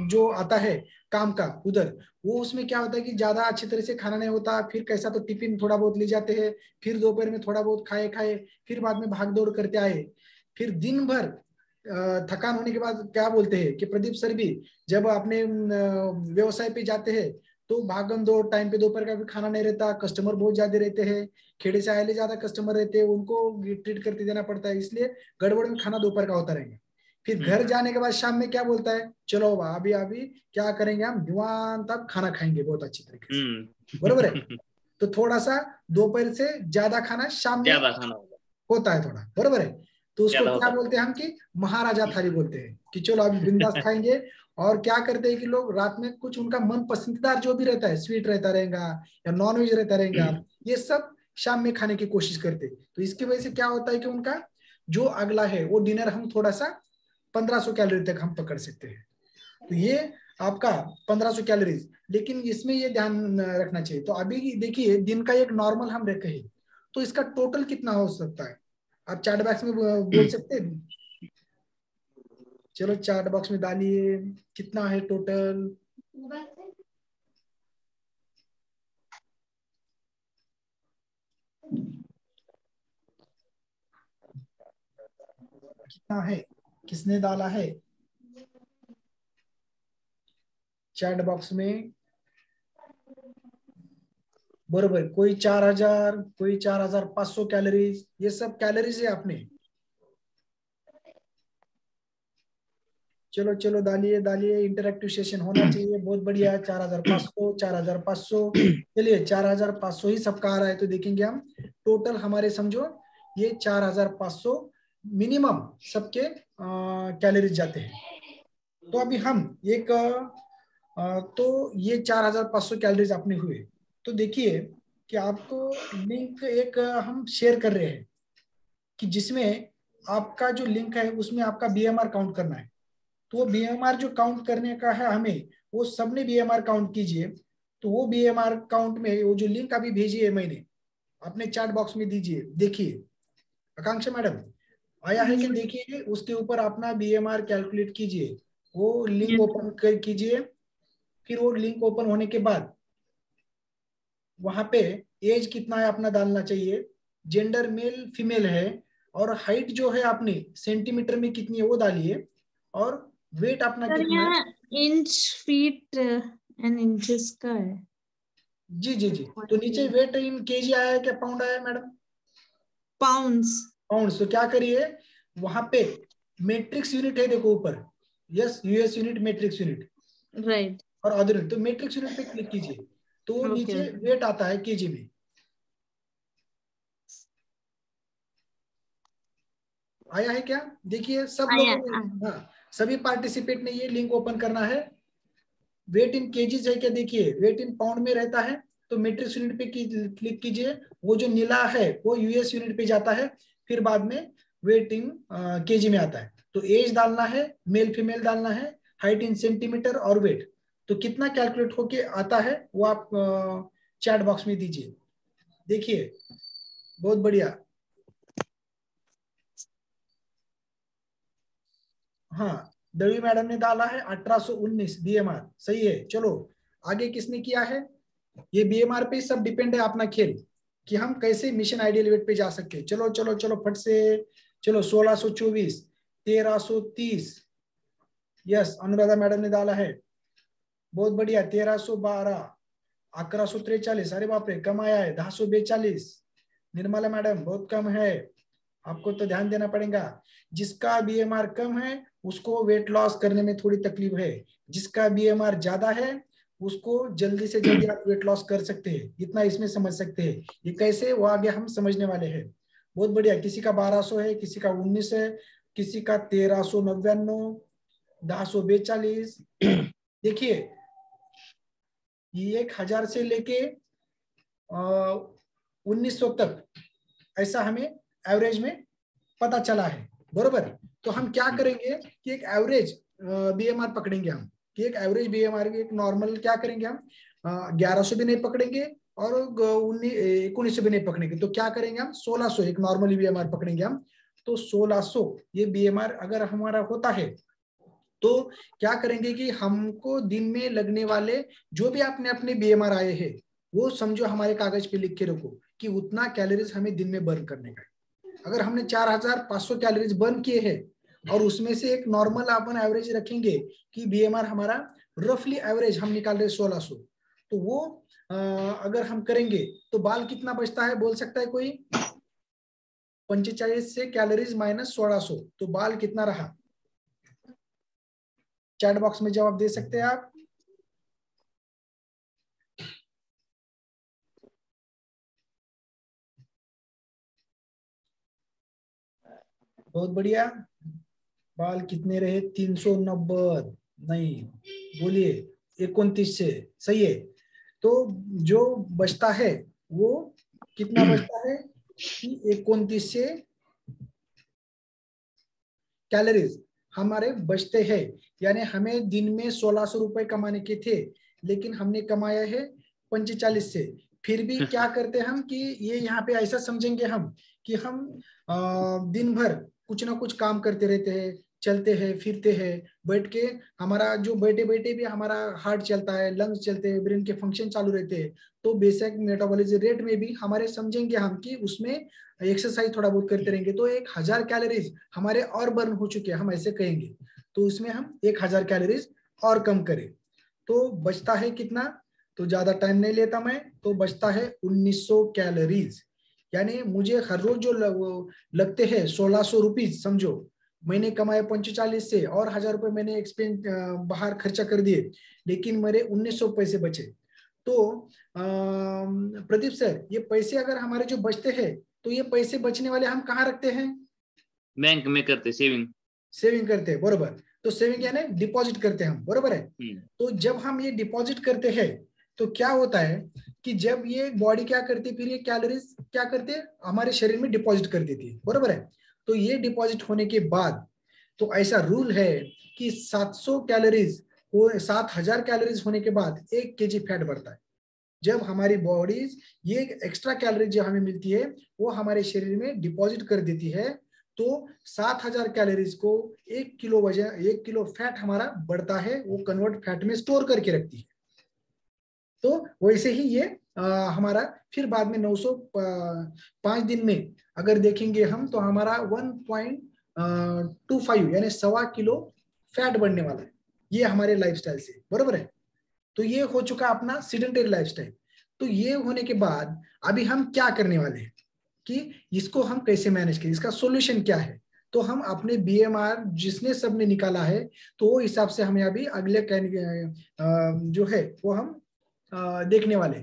जो आता है काम का उधर, वो उसमें क्या होता है कि ज्यादा अच्छी तरह से खाना नहीं होता, फिर कैसा तो टिफिन थोड़ा बहुत ले जाते हैं, फिर दोपहर में थोड़ा बहुत खाए, फिर बाद में भाग दौड़ करते आए, फिर दिन भर थकान होने के बाद क्या बोलते हैं कि प्रदीप सर भी जब अपने व्यवसाय पे जाते हैं तो भागम दौड़ टाइम पे दोपहर का भी खाना नहीं रहता, कस्टमर बहुत ज्यादा रहते हैं, खेड़े से आए ज्यादा कस्टमर रहते हैं, उनको ट्रीट करके देना पड़ता है, इसलिए गड़बड़ में खाना दोपहर का होता रहेगा। फिर घर जाने के बाद शाम में क्या बोलता है, चलो अभी अभी क्या करेंगे हम, दीवान तब खाना खाएंगे बहुत अच्छी तरीके से, बरोबर है। तो थोड़ा सा दोपहर से ज्यादा खाना शाम में होता है थोड़ा, बरोबर है। तो उसको क्या बोलते हैं हम कि महाराजा थाली बोलते हैं, कि चलो अभी बिंदास खाएंगे। और क्या करते हैं कि लोग रात में कुछ उनका मन पसंदीदार जो भी रहता है, स्वीट रहता रहेगा या नॉन वेज रहता रहेगा, ये सब शाम में खाने की कोशिश करते। तो इसकी वजह से क्या होता है कि उनका जो अगला है वो डिनर हम थोड़ा सा 1500 कैलोरी तक हम पकड़ सकते हैं। तो ये आपका 1500 कैलोरीज, लेकिन इसमें ये ध्यान रखना चाहिए। तो अभी देखिए दिन का एक नॉर्मल हम रखे, तो इसका टोटल कितना हो सकता है, आप चैट बॉक्स में बोल सकते हैं। चलो चैट बॉक्स में डालिए कितना है टोटल। कितना है, किसने डाला है चैट बॉक्स में, बरोबर। कोई 4000, कोई 4500 कैलोरीज, ये सब कैलोरीज है अपने। चलो चलो डालिए डालिए, इंटरेक्टिव सेशन होना चाहिए, बहुत बढ़िया। 4500 4500, चलिए 4500 ही सबका आ रहा है। तो देखेंगे हम टोटल हमारे, समझो ये 4500 मिनिमम सबके कैलोरीज जाते हैं। तो अभी हम एक तो ये 4500 कैलोरीज अपने हुए। तो देखिए कि आपको लिंक एक हम शेयर कर रहे हैं कि जिसमें आपका जो लिंक है उसमें आपका बीएमआर काउंट करना है। तो वो बीएमआर जो काउंट करने का है हमें, वो सबने बीएमआर काउंट कीजिए। तो वो बीएमआर काउंट में वो जो लिंक अभी भेजी है मैंने, अपने चैट बॉक्स में दीजिए। देखिए आकांक्षा मैडम आया है कि देखिए, उसके ऊपर अपना बीएमआर कैलकुलेट कीजिए, वो लिंक ओपन कर कीजिए। फिर वो लिंक ओपन होने के बाद वहां पे एज कितना है अपना डालना चाहिए, जेंडर मेल फीमेल है, और हाइट जो है अपनी सेंटीमीटर में कितनी है वो डालिए, और वेट अपना कितना है। इंच फीट एंड इंचेस का है। जी जी जी, तो नीचे वेट इन केजी आया है क्या पाउंड आया है मैडम? पाउंड्स। पाउंड्स। तो क्या करिए वहां पे मैट्रिक्स यूनिट है, देखो ऊपर, yes US unit, matrix unit, right, और अदर यूनिट। तो मैट्रिक्स यूनिट पे क्लिक कीजिए, तो नीचे वेट आता है केजी में। आया है क्या? देखिए सब लोगों ने, हाँ सभी पार्टिसिपेट ने ये लिंक ओपन करना है। वेट इन केजीज है क्या? देखिए वेट इन पाउंड में रहता है, तो मैट्रिक्स यूनिट पे क्लिक कीजिए, वो जो नीला है वो यूएस यूनिट पे जाता है, फिर बाद में वेट इन केजी में आता है। तो एज डालना है, मेल फीमेल डालना है, हाइट इन सेंटीमीटर और वेट। तो कितना कैलकुलेट होके आता है वो आप चैट बॉक्स में दीजिए। देखिए बहुत बढ़िया, हाँ दवी मैडम ने डाला है 1819 बीएमआर, सही है। चलो आगे किसने किया है? ये बीएमआर पे सब डिपेंड है अपना खेल, कि हम कैसे मिशन आइडियल वेट पे जा सकते हैं। चलो चलो चलो फट से, चलो 1624, 1330, यस अनुराधा मैडम ने डाला है, बहुत बढ़िया। 1312, 1143, अरे बाप रे कम आया है। 1042, निर्मला मैडम बहुत कम है, आपको तो ध्यान देना पड़ेगा। जिसका बीएमआर कम है उसको वेट लॉस करने में थोड़ी तकलीफ है, जिसका बीएमआर ज्यादा है उसको जल्दी से जल्दी आप वेट लॉस कर सकते हैं। इतना इसमें समझ सकते हैं, ये कैसे वो आगे हम समझने वाले हैं। बहुत बढ़िया, किसी का 1200 है, किसी का 19 है, किसी का 1399, 1042। देखिए ये 1000 से लेके 1900 तक ऐसा हमें एवरेज में पता चला है। बरोबर। तो हम क्या करेंगे कि एक एवरेज बीएमआर पकड़ेंगे हम, कि एक एवरेज बीएमआर एक नॉर्मल क्या करेंगे हम 1100 भी नहीं पकड़ेंगे और 1900 भी नहीं पकड़ेंगे, तो क्या करेंगे हम 1600 एक नॉर्मली बीएमआर पकड़ेंगे हम। तो 1600 ये बीएमआर अगर हमारा होता है तो क्या करेंगे कि हमको दिन में लगने वाले जो भी आपने अपने बीएमआर आए हैं वो समझो हमारे कागज पे लिख के रखो कि उतना कैलोरीज हमें दिन में बर्न करने का है। अगर हमने 4500 कैलोरीज बर्न किए हैं और उसमें से एक नॉर्मल अपन एवरेज रखेंगे कि बीएमआर हमारा रफली एवरेज हम निकाल रहे 1600, तो वो अगर हम करेंगे तो बाल कितना बचता है बोल सकता है कोई? 45 से कैलोरीज माइनस 1600, तो बाल कितना रहा? चैट बॉक्स में जवाब दे सकते हैं आप। बहुत बढ़िया। बाल कितने रहे? 390 नहीं, बोलिए 29 से, सही है। तो जो बचता है वो कितना बचता है कि 29 से कैलोरीज हमारे बचते हैं, यानी हमें दिन में 1600 रुपए कमाने के थे लेकिन हमने कमाया है 45 से। फिर भी क्या करते हैं हम कि ये यहाँ पे ऐसा समझेंगे हम कि हम दिन भर कुछ ना कुछ काम करते रहते हैं, चलते हैं फिरते हैं, बैठ के हमारा जो बैठे बैठे भी हमारा हार्ट चलता है, लंग्स चलते हैं, ब्रेन के फंक्शन चालू रहते हैं, तो बेसिक मेटाबॉलिज्म रेट में भी हमारे समझेंगे हम कि उसमें एक्सरसाइज थोड़ा बहुत करते रहेंगे तो 1000 कैलोरीज हमारे और बर्न हो चुके हैं, हम ऐसे कहेंगे। तो इसमें हम 1000 कैलोरीज और कम करें तो बचता है कितना? तो ज्यादा टाइम नहीं लेता मैं, तो बचता है 1900 कैलोरीज। यानी मुझे हर रोज जो लगते हैं 1600 रुपीज, समझो मैंने कमाए 45 से और 1000 रुपए मैंने एक्सपेंस बाहर खर्चा कर दिए, लेकिन मेरे 1900 पैसे बचे। तो प्रदीप सर, ये पैसे अगर हमारे जो बचते हैं तो ये पैसे बचने वाले हम कहाँ रखते हैं? बैंक में करते, सेविंग करते हैं, बरोबर। तो सेविंग यानी डिपॉजिट करते हैं हम, बरोबर है। तो जब हम ये डिपॉजिट करते हैं तो क्या होता है कि जब ये बॉडी क्या करती है, फिर ये कैलोरीज क्या करते हैं हमारे शरीर में डिपॉजिट कर देती है, बरोबर है। तो ये डिपॉजिट होने के बाद तो ऐसा रूल है कि 700 कैलोरीज 7000 कैलोरीज होने के बाद 1 kg फैट बढ़ता है। जब हमारी बॉडीज ये एक्स्ट्रा कैलोरी जो हमें मिलती है वो हमारे शरीर में डिपॉजिट कर देती है, तो 7000 कैलोरीज को 1 किलो फैट हमारा बढ़ता है, वो कन्वर्ट फैट में स्टोर करके रखती है। तो वैसे ही ये हमारा फिर बाद में 905 दिन में अगर देखेंगे हम तो हमारा 1.25 यानी 1.25 किलो फैट बढ़ने वाला है, ये हमारे लाइफस्टाइल से, बरोबर है। तो ये हो चुका अपना सीडेंटरी लाइफस्टाइल। तो ये होने के बाद अभी हम क्या करने वाले हैं कि इसको हम कैसे मैनेज करें, इसका सॉल्यूशन क्या है। तो हम अपने बीएमआर जिसने सबने निकाला है तो वो हिसाब से हमें अभी अगले जो है वो हम देखने वाले।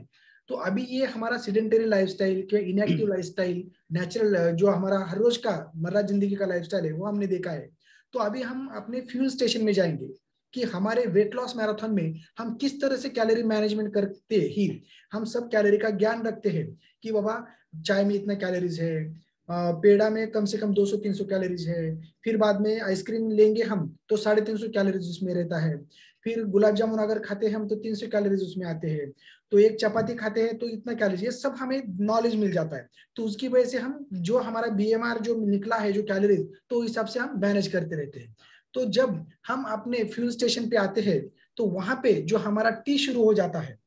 तो अभी ये हमारा सीडेंटरी लाइफस्टाइल के इनएक्टिव लाइफस्टाइल, नेचुरल जो हमारा हर रोज का मर्रा जिंदगी का लाइफस्टाइल है वो हमने देखा है। तो अभी हम अपने फ्यूल स्टेशन में जाएंगे कि हमारे वेट लॉस मैराथन में हम किस तरह से कैलोरी मैनेजमेंट करते ही हम सब कैलोरी का ज्ञान रखते हैं कि बाबा चाय में इतना कैलोरीज है, पेड़ा में कम से कम 200-300 कैलोरीज है, फिर बाद में आइसक्रीम लेंगे हम तो 350 कैलोरीज उसमें रहता है, फिर गुलाब जामुन अगर खाते हैं हम तो 300 कैलोरीज उसमें आते हैं, तो एक चपाती खाते हैं तो इतना कैलोरीज, ये सब हमें नॉलेज मिल जाता है। तो उसकी वजह से हम जो हमारा बीएमआर जो निकला है जो कैलोरीज, तो हिसाब से हम मैनेज करते रहते हैं। तो जब हम अपने फ्यूल स्टेशन पे आते हैं तो वहां पे जो हमारा टी शुरू हो जाता है,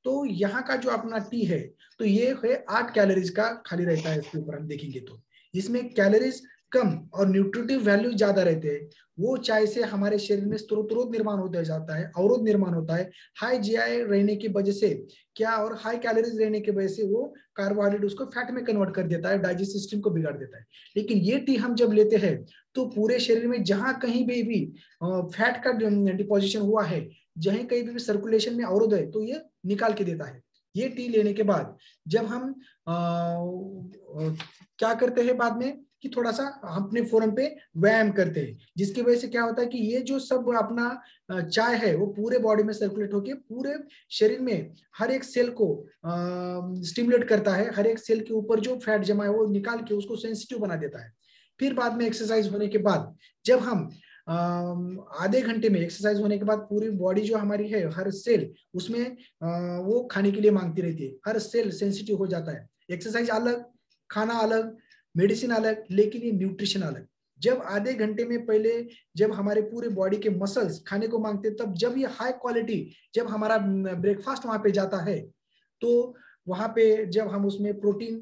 तो यहाँ का जो अपना टी है तो ये है 8 कैलोरीज का खाली रहता है। इसके ऊपर हम देखेंगे तो इसमें कैलोरीज कम और न्यूट्रिटिव वैल्यू ज्यादा रहते हैं। वो चाय से हमारे शरीर में स्त्रोत निर्माण होता जाता है, अवरोध निर्माण होता है हाई जीआई रहने की वजह से, क्या और हाई कैलोरीज रहने की वजह से वो कार्बोहाइड्रेट उसको फैट में कन्वर्ट कर देता है, डाइजेस्टिव सिस्टम को बिगाड़ देता है। लेकिन ये टी हम जब लेते हैं तो पूरे शरीर में जहां कहीं भी फैट का डिपोजिशन हुआ है, जहां कहीं भी सर्कुलेशन में अवरोध है, तो ये निकाल के देता है। ये टी लेने के बाद जब हम क्या करते हैं बाद में कि थोड़ा सा अपने फोरम पे व्यायाम करते हैं, जिसकी वजह से क्या होता है कि ये जो सब अपना चाय है वो पूरे बॉडी में सर्कुलेट होके पूरे शरीर में हर एक सेल को स्टिमुलेट करता है, हर एक सेल के ऊपर जो फैट जमा है वो निकाल के उसको सेंसिटिव बना देता है। फिर बाद में एक्सरसाइज होने के बाद जब हम आधे घंटे में एक्सरसाइज होने के बाद पूरी बॉडी जो हमारी है, हर सेल उसमें वो खाने के लिए मांगती रहती है, हर सेल सेंसिटिव हो जाता है। एक्सरसाइज अलग, खाना अलग, मेडिसिन अलग, लेकिन ये न्यूट्रिशन अलग। जब आधे घंटे में पहले जब हमारे पूरे बॉडी के मसल्स खाने को मांगते, तब जब ये हाई क्वालिटी जब हमारा ब्रेकफास्ट वहां पे जाता है, तो वहां पे जब हम उसमें प्रोटीन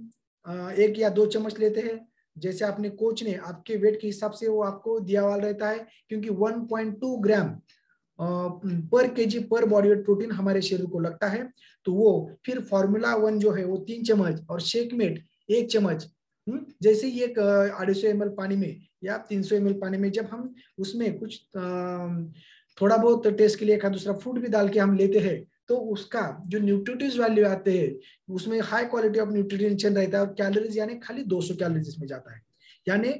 1 या 2 चम्मच लेते हैं, जैसे आपने कोच ने आपके वेट के हिसाब से वो आपको दिया हुआ रहता है, क्योंकि 1.2 ग्राम पर केजी पर बॉडी वेट प्रोटीन हमारे शरीर को लगता है। तो वो फिर फॉर्मूला 1 जो है वो 3 चम्मच और शेकमेट 1 चम्मच, जैसे ये 250 ml पानी में या 300 ml पानी में जब हम उसमें कुछ थोड़ा बहुत टेस्ट के लिए एक दूसरा फ्रूट भी डाल के हम लेते हैं, तो उसका जो न्यूट्रिटिव वैल्यू आते हैं उसमें हाई क्वालिटी ऑफ न्यूट्रिशन रहता है, और कैलोरीज यानी खाली 200 कैलोरीज इसमें जाता है। यानी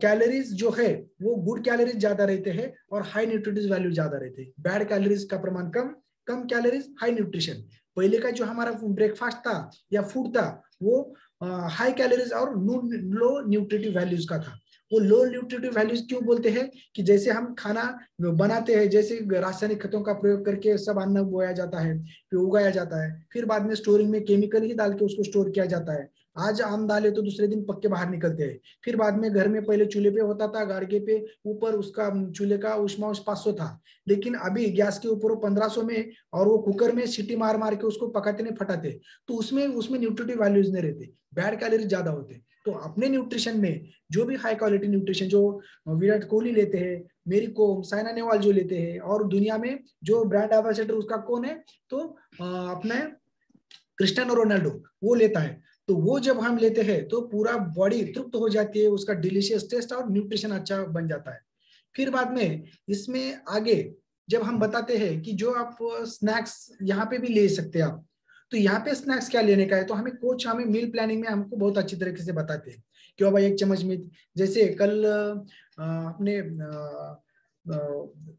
कैलोरीज जो है वो गुड कैलोरीज ज्यादा रहते हैं और हाई न्यूट्रिटिव वैल्यू ज्यादा रहते हैं। बैड कैलोरीज का प्रमाण कम, कम कैलोरीज हाई न्यूट्रिशन। पहले का जो हमारा ब्रेकफास्ट था या फूड था वो हाई कैलोरीज और लो न्यूट्रिटिव वैल्यूज का था। वो लो न्यूट्रिटिव वैल्यूज क्यों बोलते हैं कि जैसे हम खाना बनाते हैं, जैसे रासायनिक खतों का प्रयोग करके सब अन्न बोया जाता है, फिर उगाया जाता है, फिर बाद में स्टोरिंग में केमिकल ही डाल के उसको स्टोर किया जाता है। आज आम डाले तो दूसरे दिन पक के बाहर निकलते हैं। फिर बाद में घर में पहले चूल्हे पे होता था, गाड़गे पे ऊपर उसका चूल्हे का उष्मांश 500 था, लेकिन अभी गैस के ऊपर 1500 में, और वो कुकर में सीटी मार मार के उसको पकाते नहीं फटाते, तो उसमें न्यूट्रिटिव वैल्यूज नहीं रहते, बैड कैलोरी ज्यादा होते। तो अपने न्यूट्रिशन में जो भी हाई क्वालिटी न्यूट्रिशन जो विराट कोहली लेते हैं, मेरी कोम, साइना नेहवाल जो लेते हैं, और दुनिया में जो ब्रांड एम्बेसडर उसका कौन है, तो अपने क्रिस्टियानो रोनाल्डो वो लेता है। तो वो जब हम लेते हैं तो पूरा बॉडी तृप्त हो जाती है, उसका डिलीशियस टेस्ट और न्यूट्रिशन अच्छा बन जाता है। फिर बाद में इसमें आगे जब हम बताते हैं कि जो आप स्नैक्स यहाँ पे भी ले सकते हैं आप, तो यहाँ पे स्नैक्स क्या लेने का है, तो हमें कोच हमें मील प्लानिंग में हमको बहुत अच्छी तरीके से बताते हैं कि भाई 1 चम्मच में, जैसे कल अपने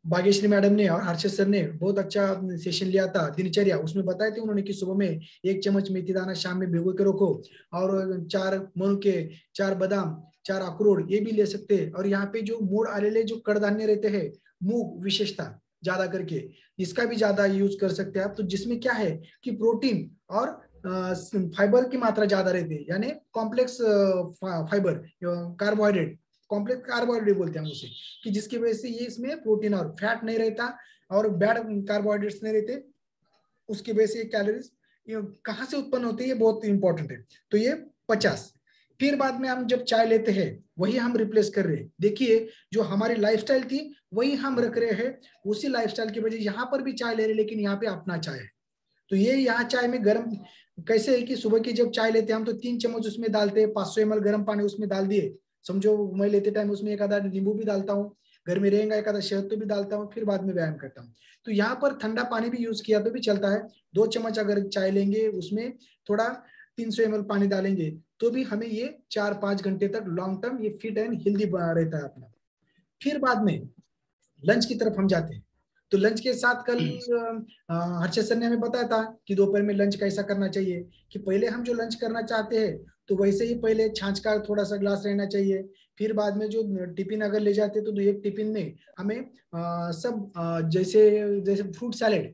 भाग्यश्री मैडम ने और हर्षद सर ने बहुत अच्छा सेशन लिया था दिनचर्या, उसमें बताए थे उन्होंने कि सुबह में 1 चम्मच मेथी दाना शाम में भिगो के रखो, और 4 मनुके, 4 बादाम, 4 अखरोट ये भी ले सकते हैं। और यहाँ पे जो मोड़ आलेले जो कड़धान्य रहते हैं, मूंग विशेषता ज्यादा करके इसका भी ज्यादा यूज कर सकते हैं आप। तो जिसमें क्या है कि प्रोटीन और फाइबर की मात्रा ज्यादा रहती है, यानी complex fibre, carbohydrate, complex carbohydrate बोलते हैं हम उसे, कि जिसकी वजह से ये इसमें प्रोटीन और फैट नहीं रहता और बैड कार्बोहाइड्रेट्स नहीं रहते, उसकी वजह से कैलोरीज कहाँ से उत्पन्न होती है ये बहुत इंपॉर्टेंट है। तो ये 50। फिर बाद में हम जब चाय लेते हैं वही हम रिप्लेस कर रहे हैं। देखिए जो हमारी लाइफस्टाइल थी वही हम रख रहे हैं, उसी लाइफस्टाइल की वजह यहाँ पर भी चाय ले रहे हैं, लेकिन यहाँ पे अपना चाय है। तो ये यहाँ चाय में गर्म कैसे है कि सुबह की जब चाय लेते हैं हम तो 3 चम्मच उसमें डालते हैं, 500 ml गर्म पानी उसमें डाल दिए, समझो मैं लेते टाइम उसमें 1 आधा नींबू भी डालता हूँ, घर में रहेगा 1 आधा शहद तो भी डालता हूँ, फिर बाद में व्यायाम करता हूँ। तो यहाँ पर ठंडा पानी भी यूज किया तो भी चलता है। 2 चम्मच अगर चाय लेंगे उसमें थोड़ा 300 ml पानी डालेंगे तो भी हमें ये 4-5 घंटे तक लॉन्ग टर्म ये फिट एंड हेल्दी रहता है अपना। फिर बाद में लंच की तरफ हम जाते हैं। तो लंच के साथ कल हर्षद सर ने हमें बताया था कि दोपहर में लंच कैसा करना चाहिए, कि पहले हम जो लंच करना चाहते हैं तो वैसे ही पहले छाछ का थोड़ा सा ग्लास रहना चाहिए। फिर बाद में जो टिफिन अगर ले जाते तो एक टिफिन में हमें सब जैसे फ्रूट सैलेड,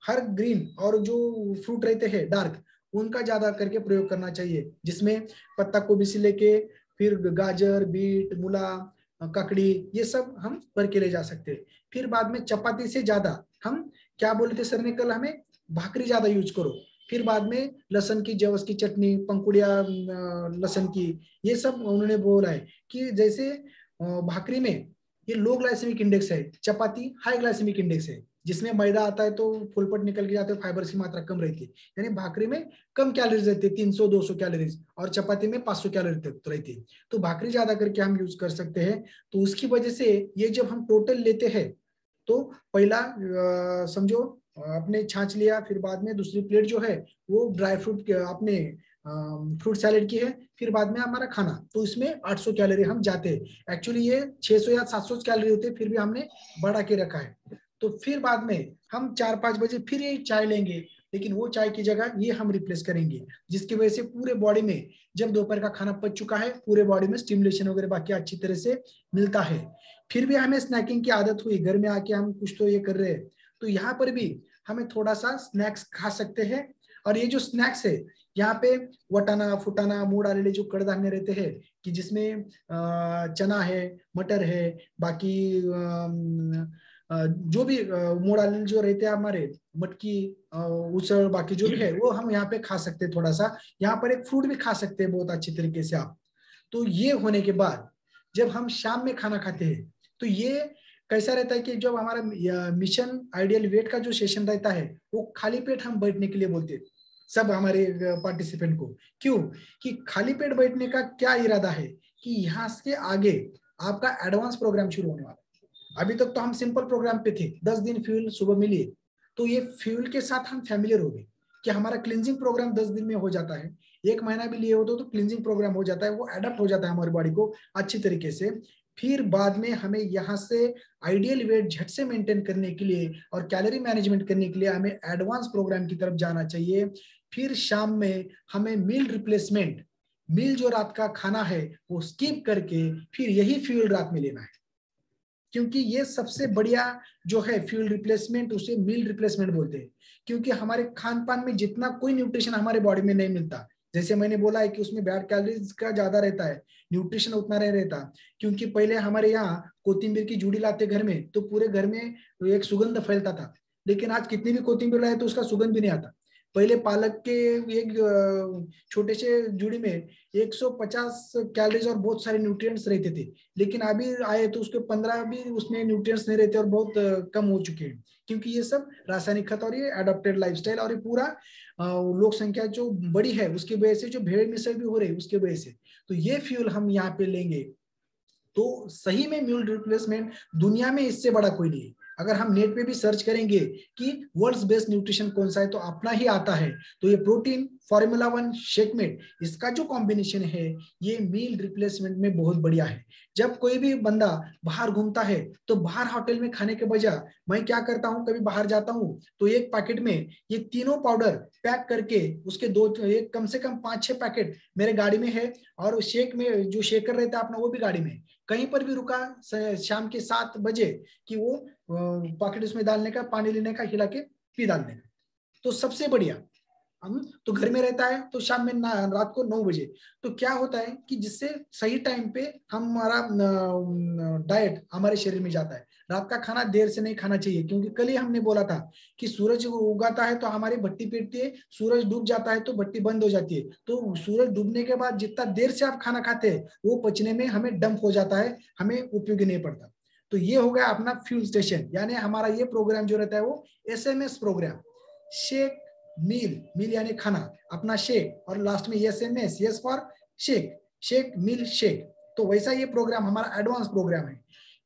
हर ग्रीन और जो फ्रूट रहते हैं डार्क उनका ज्यादा करके प्रयोग करना चाहिए, जिसमें पत्ता गोभी से लेके फिर गाजर, बीट, मूला, ककड़ी ये सब हम भर के ले जा सकते हैं। फिर बाद में चपाती से ज्यादा हम क्या बोलते सर ने कल, हमें भाकरी ज्यादा यूज करो। फिर बाद में लहसुन की, जवस की चटनी, पंकुड़िया लहसुन की, ये सब उन्होंने बोला है कि जैसे भाकरी में ये लो ग्लाइसेमिक इंडेक्स है, चपाती हाई ग्लाइसेमिक इंडेक्स है, जिसमें मैदा आता है तो फुलपट निकल के जाते हैं, फाइबर की मात्रा कम रहती है, यानी भाकरी में कम कैलोरीज रहती है, 300-200 कैलोरीज, और चपाती में 500 कैलोरी तक रहती है। तो भाकरी ज्यादा करके हम यूज कर सकते हैं। तो उसकी वजह से ये जब हम टोटल लेते हैं तो पहला समझो अपने छाछ लिया, फिर बाद में दूसरी प्लेट जो है वो ड्राई फ्रूट अपने फ्रूट सैलेड की है, फिर बाद में हमारा खाना, तो इसमें 800 कैलोरी हम जाते हैं। एक्चुअली ये 600 या 700 कैलोरी होते हैं, फिर भी हमने बढ़ा के रखा है। तो फिर बाद में हम 4-5 बजे फिर ये चाय लेंगे, लेकिन वो चाय की जगह ये हम रिप्लेस करेंगे, जिसकी वजह से पूरे बॉडी में जब दोपहर का खाना पच चुका है पूरे बॉडी में स्टिमुलेशन वगैरह बाकी अच्छी तरह से मिलता है। फिर भी हमें स्नैकिंग की आदत हुई, घर में आके हम कुछ तो ये कर रहे हैं, तो यहाँ पर भी हमें थोड़ा सा स्नैक्स खा सकते हैं। और ये जो स्नैक्स है यहाँ पे वटाना फुटाना मूड आलेले जो कड़धान्य रहते हैं कि जिसमें चना है, मटर है, बाकी जो भी मूड आलेले जो रहते हैं हमारे, मटकी, उसल, बाकी जो भी है वो हम यहाँ पे खा सकते हैं। थोड़ा सा यहाँ पर एक फ्रूट भी खा सकते हैं बहुत अच्छी तरीके से आप। तो ये होने के बाद जब हम शाम में खाना खाते हैं तो ये कैसा रहता है कि जब हमारा मिशन आइडियल वेट का जो सेशन रहता है वो खाली पेट हम बैठने के लिए बोलते हैं सब हमारे पार्टिसिपेंट को। क्यों कि खाली पेट बैठने का क्या इरादा है कि यहाँ से आगे आपका एडवांस प्रोग्राम शुरू होने वाला है। अभी तक तो हम सिंपल प्रोग्राम पे थे, 10 दिन फ्यूल सुबह मिली, तो ये फ्यूल के साथ हम फैमिलियर हो गए कि हमारा क्लींजिंग प्रोग्राम 10 दिन में हो जाता है। 1 महीना भी लिए हो तो क्लींजिंग प्रोग्राम हो जाता है, वो एडप्ट हो जाता है हमारी बॉडी को अच्छी तरीके से। फिर बाद में हमें यहाँ से आइडियल वेट झट से मेंटेन करने के लिए और कैलोरी मैनेजमेंट करने के लिए हमें एडवांस प्रोग्राम की तरफ जाना चाहिए। फिर शाम में हमें मील रिप्लेसमेंट, मील जो रात का खाना है वो स्किप करके फिर यही फ्यूल रात में लेना है, क्योंकि ये सबसे बढ़िया जो है फ्यूल रिप्लेसमेंट उसे मील रिप्लेसमेंट बोलते हैं। क्योंकि हमारे खान पान में जितना कोई न्यूट्रिशन हमारे बॉडी में नहीं मिलता, जैसे मैंने बोला है कि उसमें बैड कैलोरीज का ज्यादा रहता है, न्यूट्रिशन उतना नहीं रहता। क्योंकि पहले हमारे यहाँ कोथिंबीर की जूड़ी लाते घर में तो पूरे घर में एक सुगंध फैलता था, लेकिन आज कितनी भी कोथिंबीर लाए तो उसका सुगंध भी नहीं आता। पहले पालक के एक छोटे से जूड़ी में 150 कैलोरीज और बहुत सारे न्यूट्रिएंट्स रहते थे, लेकिन अभी आए तो उसके 15 भी उसमें न्यूट्रिएंट्स नहीं रहते और बहुत कम हो चुके हैं। क्योंकि ये सब रासायनिक खत और ये एडॉप्टेड लाइफस्टाइल और ये पूरा लोक संख्या जो बड़ी है उसकी वजह से जो भेड़ मिसल भी हो रही है उसकी वजह से, तो ये फ्यूल हम यहाँ पे लेंगे तो सही में म्यूल रिप्लेसमेंट दुनिया में इससे बड़ा कोई नहीं है। अगर हम नेट पे भी सर्च करेंगे कि वर्ल्ड्स बेस्ट न्यूट्रिशन कौन सा है तो अपना ही आता है। तो ये प्रोटीन फॉर्मूला 1 शेकमेट इसका जो कॉम्बिनेशन है ये मील रिप्लेसमेंट में बहुत बढ़िया है। जब कोई भी बंदा बाहर घूमता है तो बाहर होटल में खाने के बजाय मैं क्या करता हूँ, कभी बाहर जाता हूँ तो एक पैकेट में ये तीनों पाउडर पैक करके उसके एक कम से कम 5-6 पैकेट मेरे गाड़ी में है, और शेक में जो शेकर रहता है अपना वो भी गाड़ी में। कहीं पर भी रुका शाम के 7 बजे कि वो पॉकेट उसमें डालने का, पानी लेने का, हिला के पी डालने का। तो सबसे बढ़िया हम तो घर में रहता है तो शाम में रात को 9 बजे तो क्या होता है कि जिससे सही टाइम पे हमारा डाइट हमारे शरीर में जाता है। रात का खाना देर से नहीं खाना चाहिए, क्योंकि कल ही हमने बोला था कि सूरज उगाता है तो हमारी भट्टी पेटती है, सूरज डूब जाता है तो भट्टी बंद हो जाती है। तो सूरज डूबने के बाद जितना देर से आप खाना खाते हैं वो पचने में हमें डंप हो जाता है, हमें उपयोगी नहीं पड़ता। तो ये हो गया अपना फ्यूल स्टेशन, यानी हमारा ये प्रोग्राम जो रहता है वो SMS programme, shake meal, meal यानी खाना, अपना शेक और लास्ट में SMS, yes for shake, shake meal shake. तो वैसा ये प्रोग्राम हमारा एडवांस प्रोग्राम है।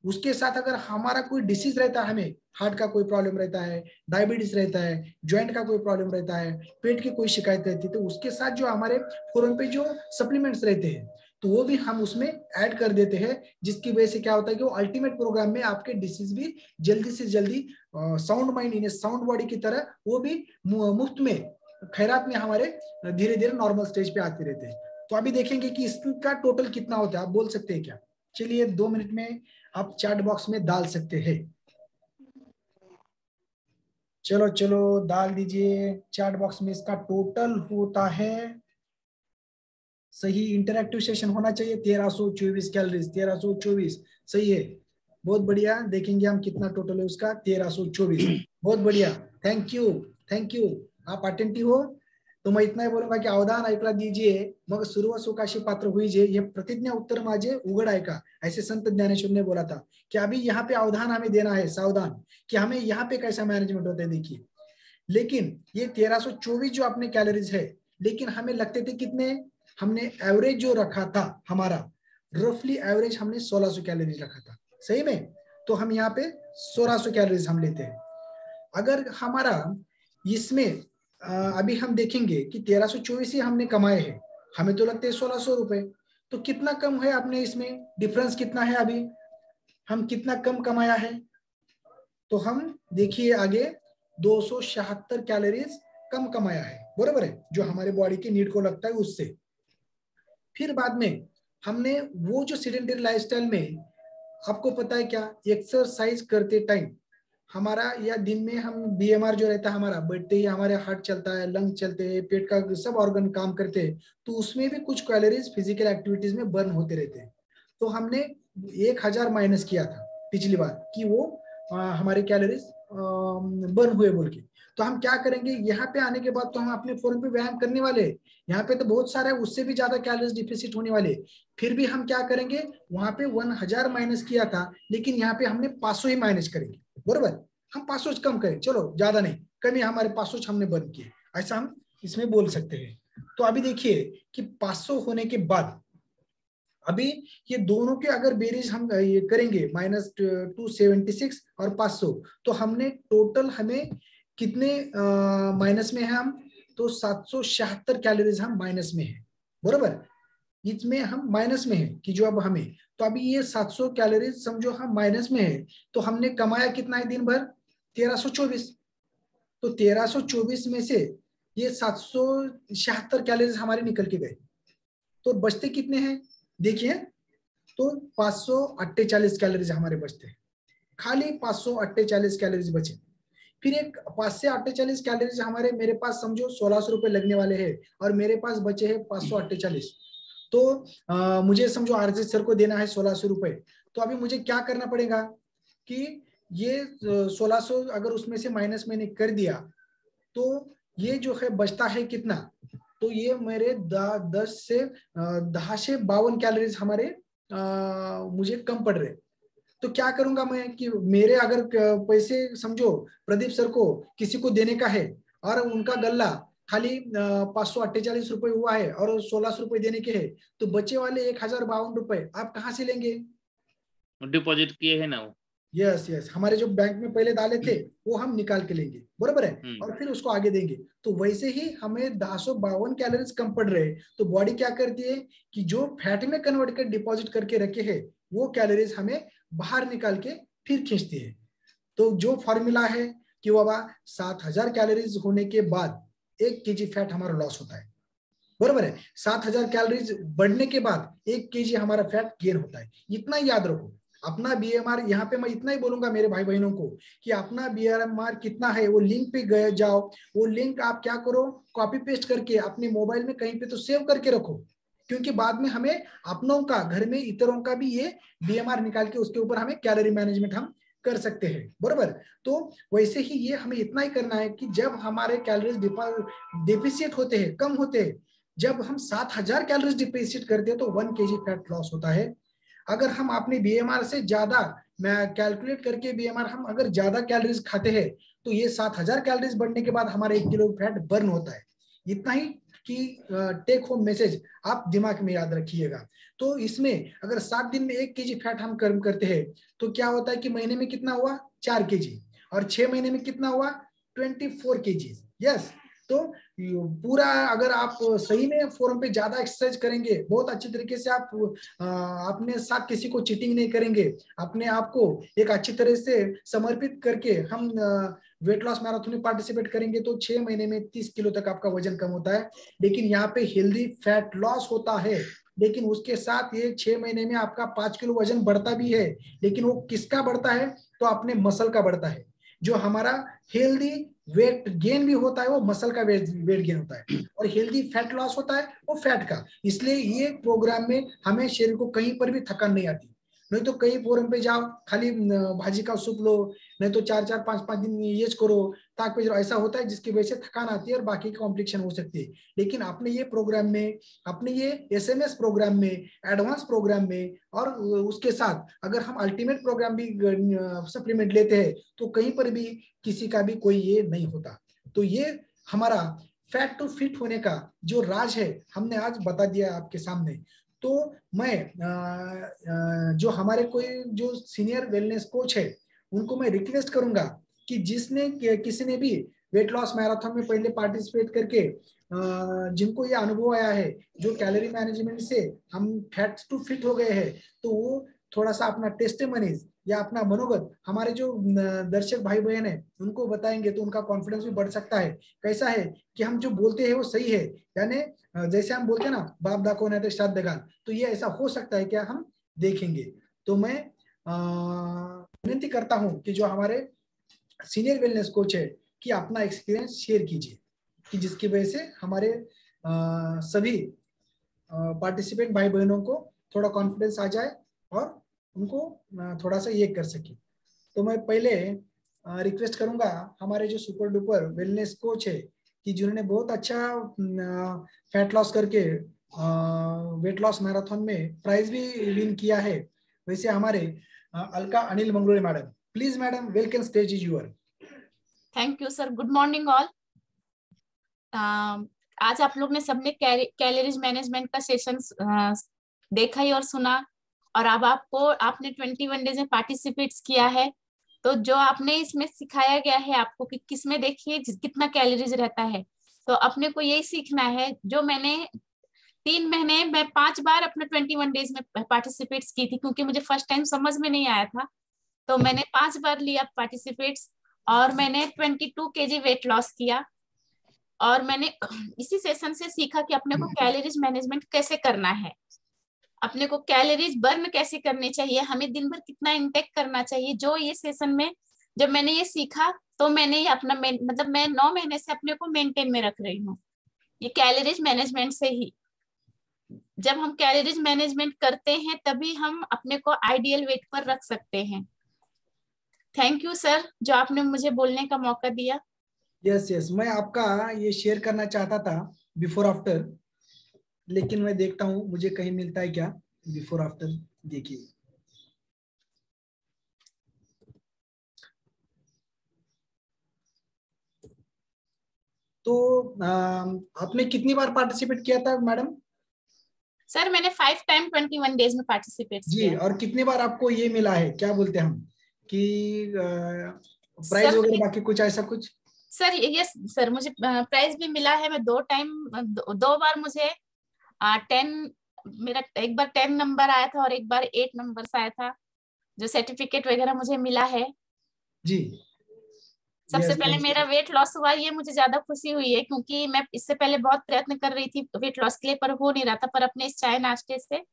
उसके साथ अगर हमारा कोई डिसीज रहता है, हमें हार्ट का कोई प्रॉब्लम रहता है, डायबिटीज रहता है, ज्वाइंट का कोई प्रॉब्लम रहता है, पेट की कोई शिकायत रहती है, तो उसके साथ जो हमारे फोरम पे जो सप्लीमेंट्स रहते हैं तो वो भी हम उसमें ऐड कर देते हैं, जिसकी वजह से क्या होता है कि वो अल्टीमेट प्रोग्राम में आपके डिसीज भी जल्दी से जल्दी sound mind in sound body की तरह वो भी मुफ्त में खैरात में हमारे धीरे धीरे नॉर्मल स्टेज पे आते रहते हैं। तो अभी देखेंगे कि इसका टोटल कितना होता है, आप बोल सकते हैं क्या? चलिए 2 मिनट में आप चैट बॉक्स में डाल सकते हैं। चलो डाल दीजिए चैट बॉक्स में। इसका टोटल होता है, सही इंटरैक्टिव सेशन होना चाहिए 1324 कैलोरीज, 1324 सही है, बहुत बढ़िया। देखेंगे हम कितना टोटल है उसका, 1324, बहुत बढ़िया, थैंक यू। आप अटेंटिव हो तो मैं इतना ही बोलूंगा की अवधान ऐकला दीजिए मग सुरुव सुखाशी पात्र हुईजे, ये प्रतिज्ञा उत्तर माझे उघड ऐका, ऐसे संत ज्ञानेश्वर ने बोला था कि अभी यहाँ पे अवधान हमें देना है, सावधान कि हमें यहाँ पे कैसा मैनेजमेंट होता है। देखिए लेकिन ये 1324 जो अपने कैलोरीज है, लेकिन हमें लगते थे कितने, हमने एवरेज जो रखा था हमारा रफली एवरेज हमने 1600 कैलोरीज रखा था, सही में। तो हम यहाँ पे 1600 कैलोरीज हम लेते हैं। अगर हमारा इसमें अभी हम देखेंगे कि 1324 ही हमने कमाए हैं, हमें तो लगते हैं 1600 रुपए, तो कितना कम है आपने इसमें, डिफरेंस कितना है, अभी हम कितना कम कमाया है। तो हम देखिए आगे 276 कैलोरीज कम कमाया है, बरोबर है, जो हमारे बॉडी की नीड को लगता है उससे। फिर बाद में हमने वो जो सेडेंटरी लाइफस्टाइल में, आपको पता है क्या, एक्सरसाइज करते टाइम हमारा, या दिन में हम बीएमआर जो रहता है हमारा, बैठते ही हमारे हार्ट चलता है, लंग चलते हैं, पेट का सब ऑर्गन काम करते हैं, तो उसमें भी कुछ कैलोरीज फिजिकल एक्टिविटीज में बर्न होते रहते हैं। तो हमने 1000 माइनस किया था पिछली बार कि वो हमारे कैलोरीज बर्न हुए बोल के। तो हम क्या करेंगे, यहाँ पे आने के बाद तो हम अपने फोरम पे व्यायाम करने वाले, यहाँ पे तो बहुत सारा है, उससे भी ज्यादा कैलोरीज डिफिसिट होने वाले। फिर भी हम क्या करेंगे, वहां पे 1000 माइनस किया था, लेकिन यहाँ पे हमने 500 ही माइनस करेंगे, बरोबर। हम 500 कम करें, चलो ज्यादा नहीं, कमी हमारे 500 हमने बंद किए, ऐसा हम इसमें बोल सकते हैं। तो अभी देखिए कि 500 होने के बाद अभी ये दोनों के अगर बेरीज हम ये करेंगे -276 और 500, तो हमने टोटल हमें कितने माइनस में है हम, तो 776 कैलोरीज हम माइनस में है, बरोबर। इसमें हम माइनस में है कि जो अब हमें, तो अभी ये 700 कैलोरीज समझो हम माइनस में है, तो हमने कमाया कितना है दिन भर, 1324। तो 1324 में से ये 776 कैलोरीज हमारे निकल के गए, तो बचते कितने हैं देखिए, तो 548 कैलोरीज हमारे बचते हैं, खाली 548 कैलोरीज बचे। फिर एक 548 कैलोरीज हमारे, मेरे पास समझो 1600 रुपए लगने वाले हैं और मेरे पास बचे हैं 548, तो मुझे समझो आरजे सर को देना है 1600 रुपए। तो अभी मुझे क्या करना पड़ेगा कि ये 1600 अगर उसमें से माइनस मैंने कर दिया, तो ये जो है बचता है कितना, तो ये मेरे 10 से 52 कैलोरीज हमारे मुझे कम पड़ रहे। तो क्या करूंगा मैं कि मेरे अगर पैसे समझो प्रदीप सर को किसी को देने का है और उनका गल्ला खाली 548 रुपए हुआ है और 1600 रुपए देने के हैं, तो बचे वाले 1052 रुपए आप कहाँ से लेंगे, डिपॉजिट किए है ना वो। यस यस, हमारे जो बैंक में पहले डाले थे वो हम निकाल के लेंगे, बरोबर है, और फिर उसको आगे देंगे। तो वैसे ही हमें 252 कैलोरीज कम पड़ रहे, तो बॉडी क्या करती है कि जो फैट में कन्वर्ट कर डिपॉजिट करके रखे हैं वो कैलोरीज हमें बाहर निकाल के फिर खींचती है। तो जो फॉर्मूला है कि बाबा 7000 कैलोरीज होने के बाद 1 केजी फैट हमारा लॉस होता है, बरोबर है। 7000 कैलोरीज बढ़ने के बाद 1 केजी हमारा फैट गेन होता है, इतना याद रखो। अपना बीएमआर, यहाँ पे मैं इतना ही बोलूंगा मेरे भाई बहनों को कि अपना बीएमआर कितना है वो लिंक पे गए जाओ, वो लिंक आप क्या करो, कॉपी पेस्ट करके अपने मोबाइल में कहीं पे तो सेव करके रखो, क्योंकि बाद में हमें अपनों का, घर में इतरों का भी ये बीएमआर निकाल के उसके ऊपर हमें कैलोरी मैनेजमेंट हम कर सकते हैं, बरोबर। तो वैसे ही ये हमें इतना ही करना है कि जब हमारे कैलोरीज डिफिसिट होते हैं, कम होते हैं, जब हम 7000 कैलोरीज डिफिसिट करते हैं तो 1 केजी फैट लॉस होता है। अगर हम अपने बीएमआर से ज्यादा, मैं कैलकुलेट करके बीएमआर हम अगर ज्यादा कैलोरीज खाते हैं तो ये 7000 कैलोरीज बढ़ने के बाद हमारा 1 किलो फैट बर्न होता है। इतना ही कि टेक होम मैसेज आप दिमाग में याद रखिएगा। तो इसमें अगर 7 दिन में 1 केजी फैट हम कर्म करते हैं तो क्या होता है कि महीने में कितना हुआ 4 केजी, और 6 महीने में कितना हुआ 24 केजी। यस, तो पूरा अगर आप सही में फोरम पे ज्यादा एक्सरसाइज करेंगे, बहुत अच्छी तरीके से आप अपने साथ किसी को चीटिंग नहीं करेंगे, अपने आप को एक अच्छी तरह से समर्पित करके हम वेट लॉस मैराथन में पार्टिसिपेट करेंगे तो 6 महीने में 30 किलो तक आपका वजन कम होता है। लेकिन यहाँ पे हेल्दी फैट लॉस होता है, लेकिन उसके साथ ये 6 महीने में आपका 5 किलो वजन बढ़ता भी है। लेकिन वो किसका बढ़ता है, तो अपने मसल का बढ़ता है। जो हमारा हेल्दी वेट गेन भी होता है वो मसल का वेट गेन होता है, और हेल्दी फैट लॉस होता है वो फैट का। इसलिए ये प्रोग्राम में हमें शरीर को कहीं पर भी थकान नहीं आती। नहीं तो कई फोरम पे जाओ खाली भाजी का सूप लो, नहीं तो 4-4, 5-5 दिन ये करो, ताक पे ऐसा होता है जिसकी वजह से थकान आती है और बाकी कॉम्प्लिकेशन हो सकती है। लेकिन अपने ये प्रोग्राम में, अपने ये एसएमएस प्रोग्राम में, एडवांस प्रोग्राम में, और उसके साथ अगर हम अल्टीमेट प्रोग्राम भी सप्लीमेंट लेते हैं तो कहीं पर भी किसी का भी कोई ये नहीं होता। तो ये हमारा फैट टू फिट होने का जो राज है हमने आज बता दिया आपके सामने। तो मैं जो हमारे कोई जो सीनियर वेलनेस कोच है उनको मैं रिक्वेस्ट करूंगा कि जिसने किसी ने भी वेट लॉस मैराथन में पहले पार्टिसिपेट करके जिनको ये अनुभव आया है, जो कैलोरी मैनेजमेंट से हम फैट टू फिट हो गए हैं, तो वो थोड़ा सा अपना टेस्टिमनीज या अपना मनोगत हमारे जो दर्शक भाई बहन है उनको बताएंगे तो उनका कॉन्फिडेंस भी बढ़ सकता है। कैसा है कि हम जो बोलते हैं वो सही है, यानी जैसे हम बोलते हैं ना, बाप दाखो नहीं तो श्राद्ध गान, तो ये ऐसा हो सकता है क्या, हम देखेंगे। तो मैं विनती करता हूँ कि जो हमारे सीनियर वेलनेस कोच है कि अपना एक्सपीरियंस शेयर कीजिए, कि जिसकी वजह से हमारे सभी पार्टिसिपेंट भाई बहनों को थोड़ा कॉन्फिडेंस आ जाए और उनको थोड़ा सा ये कर सके। तो मैं पहले रिक्वेस्ट करूंगा हमारे जो सुपर डुपर वेलनेस कोच है कि जिन्होंने बहुत अच्छा फैट लॉस करके वेट लॉस मैराथन में प्राइज भी विन किया है, वैसे हमारे Alka Anil Mangalore madam. Please madam, welcome, stage is your. Thank you sir, good morning all. आज आप लोग ने सबने कैलोरीज मैनेजमेंट का सेशन देखा ही और सुना, और अब आपने 21 डेज में पार्टिसिपेट किया है, तो जो आपने इसमें सिखाया गया है आपको कि किसमें देखिए कितना कैलोरीज रहता है, तो अपने को यही सीखना है। जो मैंने 3 महीने में 5 बार अपने 21 डेज में पार्टिसिपेट की थी, क्योंकि मुझे फर्स्ट टाइम समझ में नहीं आया था, तो मैंने 5 बार लिया पार्टिसिपेट्स और मैंने 22 kg वेट लॉस किया। और मैंने इसी सेशन से सीखा कि अपने को कैलोरीज मैनेजमेंट कैसे करना है, अपने को कैलोरीज बर्न कैसे करनी चाहिए, हमें दिन भर कितना इंटेक करना चाहिए। जो ये सेशन में जब मैंने ये सीखा तो मैंने ये अपना मतलब मैं 9 महीने से अपने को मेंटेन में रख रही हूँ, ये कैलोरीज मैनेजमेंट से ही। जब हम कैलोरीज मैनेजमेंट करते हैं तभी हम अपने को आइडियल वेट पर रख सकते हैं। थैंक यू सर, जो आपने मुझे बोलने का मौका दिया। यस, मैं आपका ये शेयर करना चाहता था बिफोर आफ्टर, लेकिन मैं देखता हूँ मुझे कहीं मिलता है क्या बिफोर आफ्टर। देखिए, तो आपने कितनी बार पार्टिसिपेट किया था मैडम? सर मैंने 5 टाइम 21 डेज में पार्टिसिपेट जी, किया। और कितनी बार आपको ये मिला है, क्या बोलते हैं हम कि प्राइज वगैरह बाकी कुछ ऐसा कुछ? सर यस सर, मुझे प्राइज भी मिला है। मैं 2 टाइम 2 बार मुझे 10, मेरा एक बार 10 नंबर आया था और एक बार 8 नंबर आया था, जो सर्टिफिकेट वगैरह मुझे मिला है जी। सबसे पहले मेरा वेट लॉस हुआ, ये मुझे ज्यादा खुशी हुई है, क्योंकि मैं इससे पहले बहुत प्रयत्न कर रही थी वेट लॉस के लिए, पर हो नहीं रहा था। पर अपने इस चाय नाश्ते से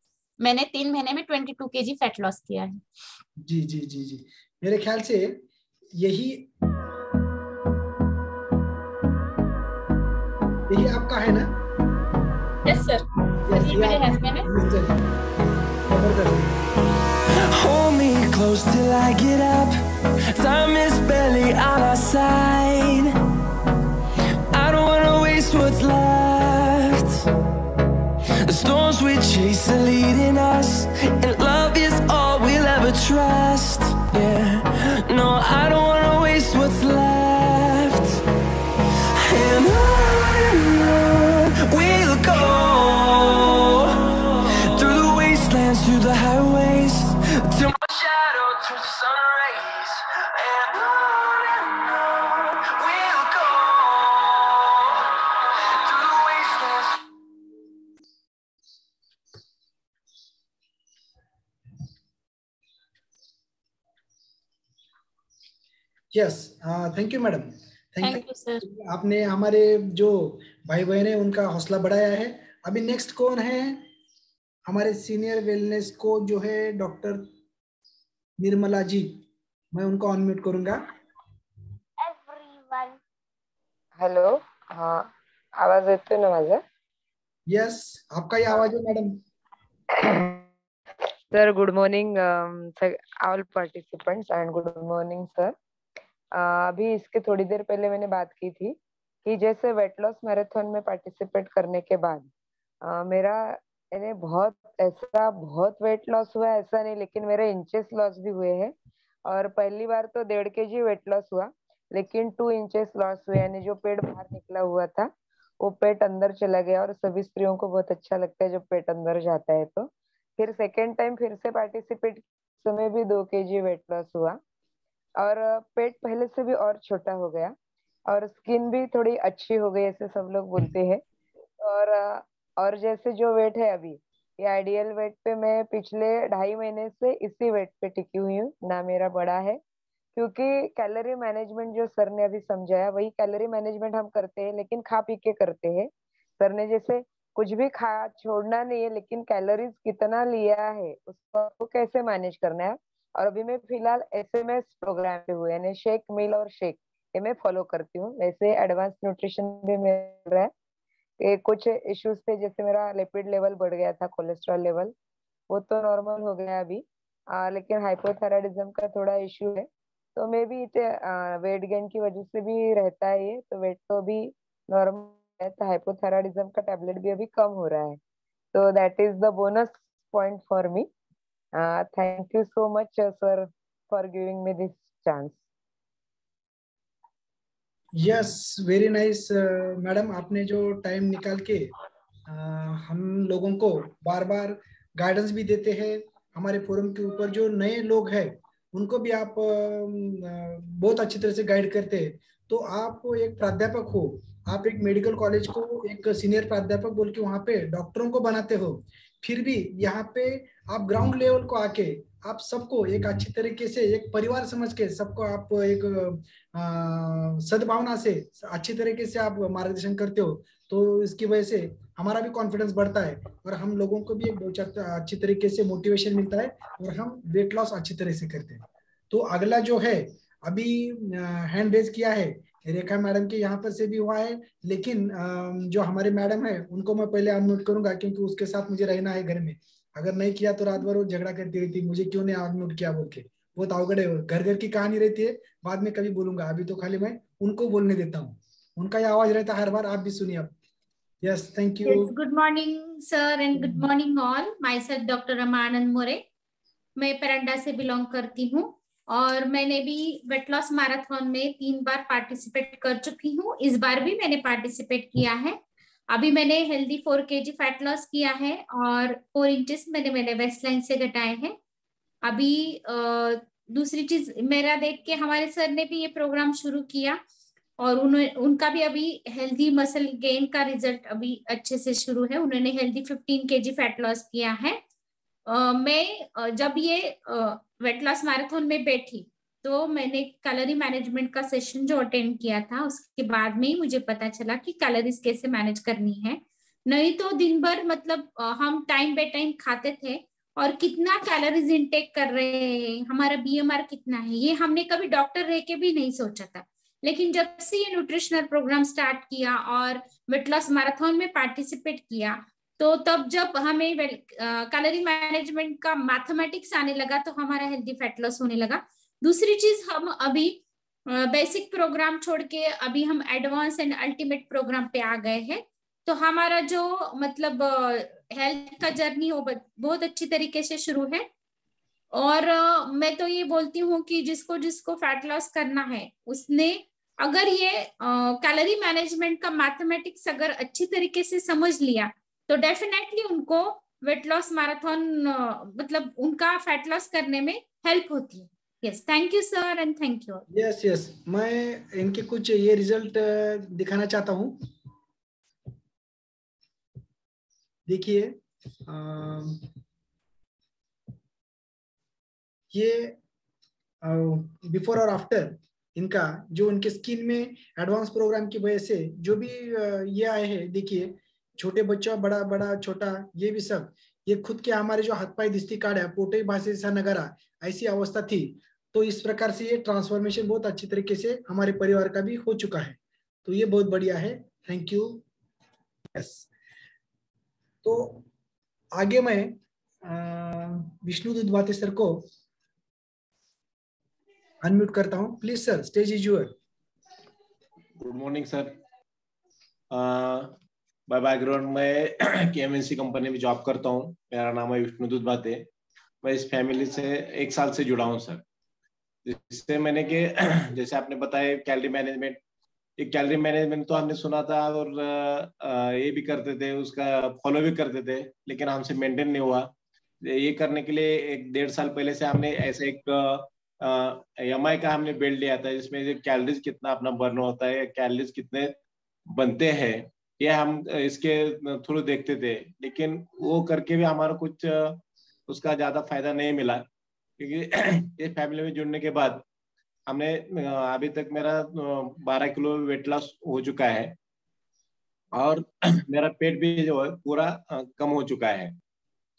मैंने 3 महीने में 22 kg फैट लॉस किया है। जी जी जी जी, मेरे ख्याल से यही आपका है ना? यस सर, ये मेरे हस्बैंड है। Hold me close till I get up. Time is barely on our side. I don't wanna waste what's left. The storms we chase are leading us, and love is all we'll ever trust. Yeah, no, I don't wanna waste what's left. And on we'll go, through the wastelands, through the highways, till my shadow turns to sun rays. And on we'll go, through the wastelands. Yes, thank you madam, thank you sir. आपने हमारे जो भाई बहन है उनका हौसला बढ़ाया है। अभी नेक्स्ट कौन है? हमारे सीनियर वेलनेस को जो है डॉक्टर निर्मला जी, मैं उनको अनम्यूट करूंगा। हॅलो, हाँ, आवाज येतोय ना माझा? यस, आपका ही आवाज है madam. Sir good morning all participants and good morning sir. अभी इसके थोड़ी देर पहले मैंने बात की थी कि जैसे वेट लॉस मैराथन में पार्टिसिपेट करने के बाद मेरा बहुत वेट लॉस हुआ है ऐसा नहीं, लेकिन मेरे इंचेस लॉस भी हुए हैं। और पहली बार तो 1.5 kg वेट लॉस हुआ, लेकिन 2 इंचेस लॉस हुए, यानी जो पेट बाहर निकला हुआ था वो पेट अंदर चला गया। और सभी स्त्रियों को बहुत अच्छा लगता है जब पेट अंदर जाता है। तो फिर सेकेंड टाइम फिर से पार्टिसिपेट समय भी 2 kg वेट लॉस हुआ, और पेट पहले से भी और छोटा हो गया, और स्किन भी थोड़ी अच्छी हो गई, ऐसे सब लोग बोलते हैं। और जैसे जो वेट है अभी ये आइडियल वेट पे मैं पिछले 2.5 महीने से इसी वेट पे टिकी हुई हूँ, ना मेरा बढ़ा है। क्योंकि कैलोरी मैनेजमेंट जो सर ने अभी समझाया वही कैलोरी मैनेजमेंट हम करते हैं, लेकिन खा पी के करते हैं। सर ने जैसे कुछ भी खा छोड़ना नहीं है, लेकिन कैलोरीज कितना लिया है उसको आपको कैसे मैनेज करना है। और अभी मैं फिलहाल SMS प्रोग्राम पे हुए, यानी शेक मील और शेक, ये मैं फॉलो करती हूँ। वैसे एडवांस न्यूट्रिशन भी मिल रहा है। ये कुछ इश्यूज थे, जैसे मेरा लिपिड लेवल बढ़ गया था, कोलेस्ट्रॉल लेवल, वो तो नॉर्मल हो गया अभी। लेकिन हाइपोथायराइडिज्म का थोड़ा इश्यू है, तो मे बी वेट गेन की वजह से भी रहता है ये। तो वेट तो अभी नॉर्मल है, तो हाइपोथायराइडिज्म का टैबलेट भी अभी कम हो रहा है। तो that is the bonus point for me. Thank you so much sir for giving me this chance. Yes, very nice madam, आपने जो टाइम निकाल के हम लोगों को बार बार गाइडेंस भी देते हैं। हमारे फोरम के ऊपर जो नए लोग हैं उनको भी आप बहुत अच्छी तरह से गाइड करते हैं। तो आप एक प्राध्यापक हो, आप एक मेडिकल कॉलेज को एक सीनियर प्राध्यापक बोल के वहाँ पे डॉक्टरों को बनाते हो, फिर भी यहाँ पे आप ग्राउंड लेवल को आके आप सबको एक अच्छी तरीके से एक परिवार समझ के सबको आप एक सद्भावना से अच्छी तरीके से आप मार्गदर्शन करते हो। तो इसकी वजह से हमारा भी कॉन्फिडेंस बढ़ता है और हम लोगों को भी एक बहुत अच्छी तरीके से मोटिवेशन मिलता है और हम वेट लॉस अच्छी तरह से करते हैं। तो अगला जो है, अभी हैंड रेज किया है रेखा मैडम के यहाँ पर से भी हुआ है, लेकिन जो हमारे मैडम है उनको मैं पहले अनम्यूट करूंगा, क्योंकि उसके साथ मुझे रहना है घर में। अगर नहीं किया तो रात भर वो झगड़ा करती रहती है, मुझे क्यों नहीं अनम्यूट किया बोल के। बहुत अवगढ़ है, घर घर की कहानी रहती है, बाद में कभी बोलूंगा, अभी तो खाली मैं उनको बोलने देता हूँ, उनका ही आवाज रहता है हर बार। आप भी सुनिए आप। Yes, thank you. Yes, good morning, sir, and good morning all. Myself Dr. Ramanand More. मैं परंडा से बिलोंग करती हूँ और मैंने भी वेट लॉस मैराथन में 3 बार पार्टिसिपेट कर चुकी हूँ। इस बार भी मैंने पार्टिसिपेट किया है। अभी मैंने हेल्दी 4 kg फैट लॉस किया है और 4 इंचेस मैंने वेस्ट लाइन से घटाए हैं। अभी दूसरी चीज, मेरा देख के हमारे सर ने भी ये प्रोग्राम शुरू किया और उनका भी अभी हेल्दी मसल गेन का रिजल्ट अभी अच्छे से शुरू है। उन्होंने हेल्दी 15 kg फैट लॉस किया है। मैं जब ये वेट लॉस मैराथन में बैठी तो मैंने कैलोरी मैनेजमेंट का सेशन जो अटेंड किया था, उसके बाद में ही मुझे पता चला कि कैलोरीज कैसे मैनेज करनी है। नहीं तो दिन भर मतलब हम टाइम बाय टाइम खाते थे और कितना कैलोरीज इंटेक कर रहे हैं, हमारा BMR कितना है, ये हमने कभी डॉक्टर रह के भी नहीं सोचा था। लेकिन जब से ये न्यूट्रिशनल प्रोग्राम स्टार्ट किया और वेट लॉस मैराथन में पार्टिसिपेट किया, तो तब जब हमें कैलोरी मैनेजमेंट का मैथमेटिक्स आने लगा तो हमारा हेल्दी फैट लॉस होने लगा। दूसरी चीज, हम अभी बेसिक प्रोग्राम छोड़ के अभी हम एडवांस एंड अल्टीमेट प्रोग्राम पे आ गए हैं। तो हमारा जो मतलब हेल्थ का जर्नी हो बहुत अच्छी तरीके से शुरू है। और मैं तो ये बोलती हूँ कि जिसको जिसको फैट लॉस करना है उसने अगर ये कैलोरी मैनेजमेंट का मैथमेटिक्स अगर अच्छी तरीके से समझ लिया तो डेफिनेटली उनको वेट लॉस मैराथन मतलब उनका फैट लॉस करने में हेल्प होती है। Yes, thank you sir and thank you. Yes yes, मैं इनके कुछ ये रिजल्ट दिखाना चाहता हूँ। देखिए, ये बिफोर और आफ्टर इनका जो उनके स्किन में एडवांस प्रोग्राम की वजह से जो भी ये आए हैं, देखिए छोटे बच्चों, बड़ा बड़ा छोटा, ये भी सब, ये खुद के हमारे जो हाथ पाई दिस्ती काढ़ा पोटे भाषे सा नगरा ऐसी अवस्था थी। तो इस प्रकार से ये ट्रांसफॉर्मेशन बहुत अच्छी तरीके से हमारे परिवार का भी हो चुका है। तो ये बहुत बढ़िया है, थैंक यू। यस, तो आगे मैं विष्णु दुधवाते सर को अनम्यूट करता हूं। Please sir, stage is your. Good morning sir. By background मैं KMNC कंपनी में जॉब करता हूं। मेरा नाम है विष्णु दुधवाते। मैं इस फैमिली से 1 साल से जुड़ा हूं सर। जिससे मैंने कि जैसे आपने बताया कैलोरी मैनेजमेंट, एक कैलोरी मैनेजमेंट तो हमने सुना था और ये भी करते थे, उसका फॉलो भी करते थे, लेकिन हमसे मेंटेन नहीं हुआ। ये करने के लिए 1-1.5 साल पहले से हमने ऐसे एक MI का हमने बेल्ट लिया था, जिसमें कैलोरीज कितना अपना बर्न होता है, कैलोरीज कितने बनते हैं ये हम इसके थ्रू देखते थे, लेकिन वो करके भी हमारा कुछ उसका ज्यादा फायदा नहीं मिला, क्योंकि ये फैमिली में जुड़ने के बाद हमने अभी तक मेरा 12 किलो वेट लॉस हो चुका है और मेरा पेट भी जो है पूरा कम हो चुका है।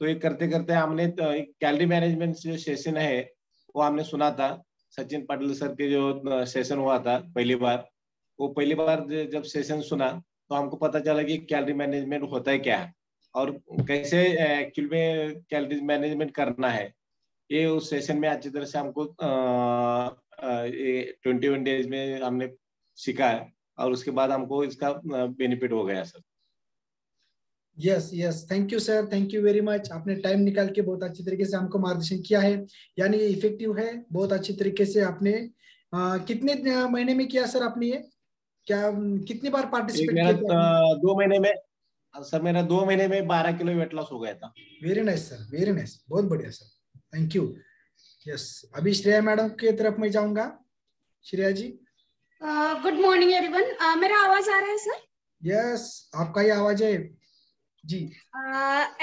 तो ये करते करते हमने कैलोरी मैनेजमेंट जो सेशन है वो हमने सुना था, सचिन पाटिल सर के जो सेशन हुआ था पहली बार, वो पहली बार जब सेशन सुना तो हमको पता चला कि कैलोरी मैनेजमेंट होता है क्या है और कैसे एक्चुअल में कैलोरी मैनेजमेंट करना है। ये उस सेशन में अच्छी तरह से हमको 21 डेज में हमने सीखा है और उसके बाद हमको इसका बेनिफिट हो गया sir. Yes yes, thank you sir, thank you very much. आपने टाइम निकाल के बहुत अच्छी तरीके से हमको मार्गदर्शन किया है, यानी ये इफेक्टिव है बहुत अच्छी तरीके से। आपने कितने महीने में किया सर आपने ये, क्या कितनी बार पार्टिसिपेट किया? 2 महीने में सर, मेरा 2 महीने में 12 किलो वेट लॉस हो गया था। Very nice sir, very nice, बहुत बढ़िया सर, थैंक यू। यस, अभी श्रेया मैडम की तरफ मैं जाऊंगा। श्रेया जी। गुड मॉर्निंग एवरीवन, मेरा आवाज आ रहा है सर? यस, आपका ही आवाज है जी।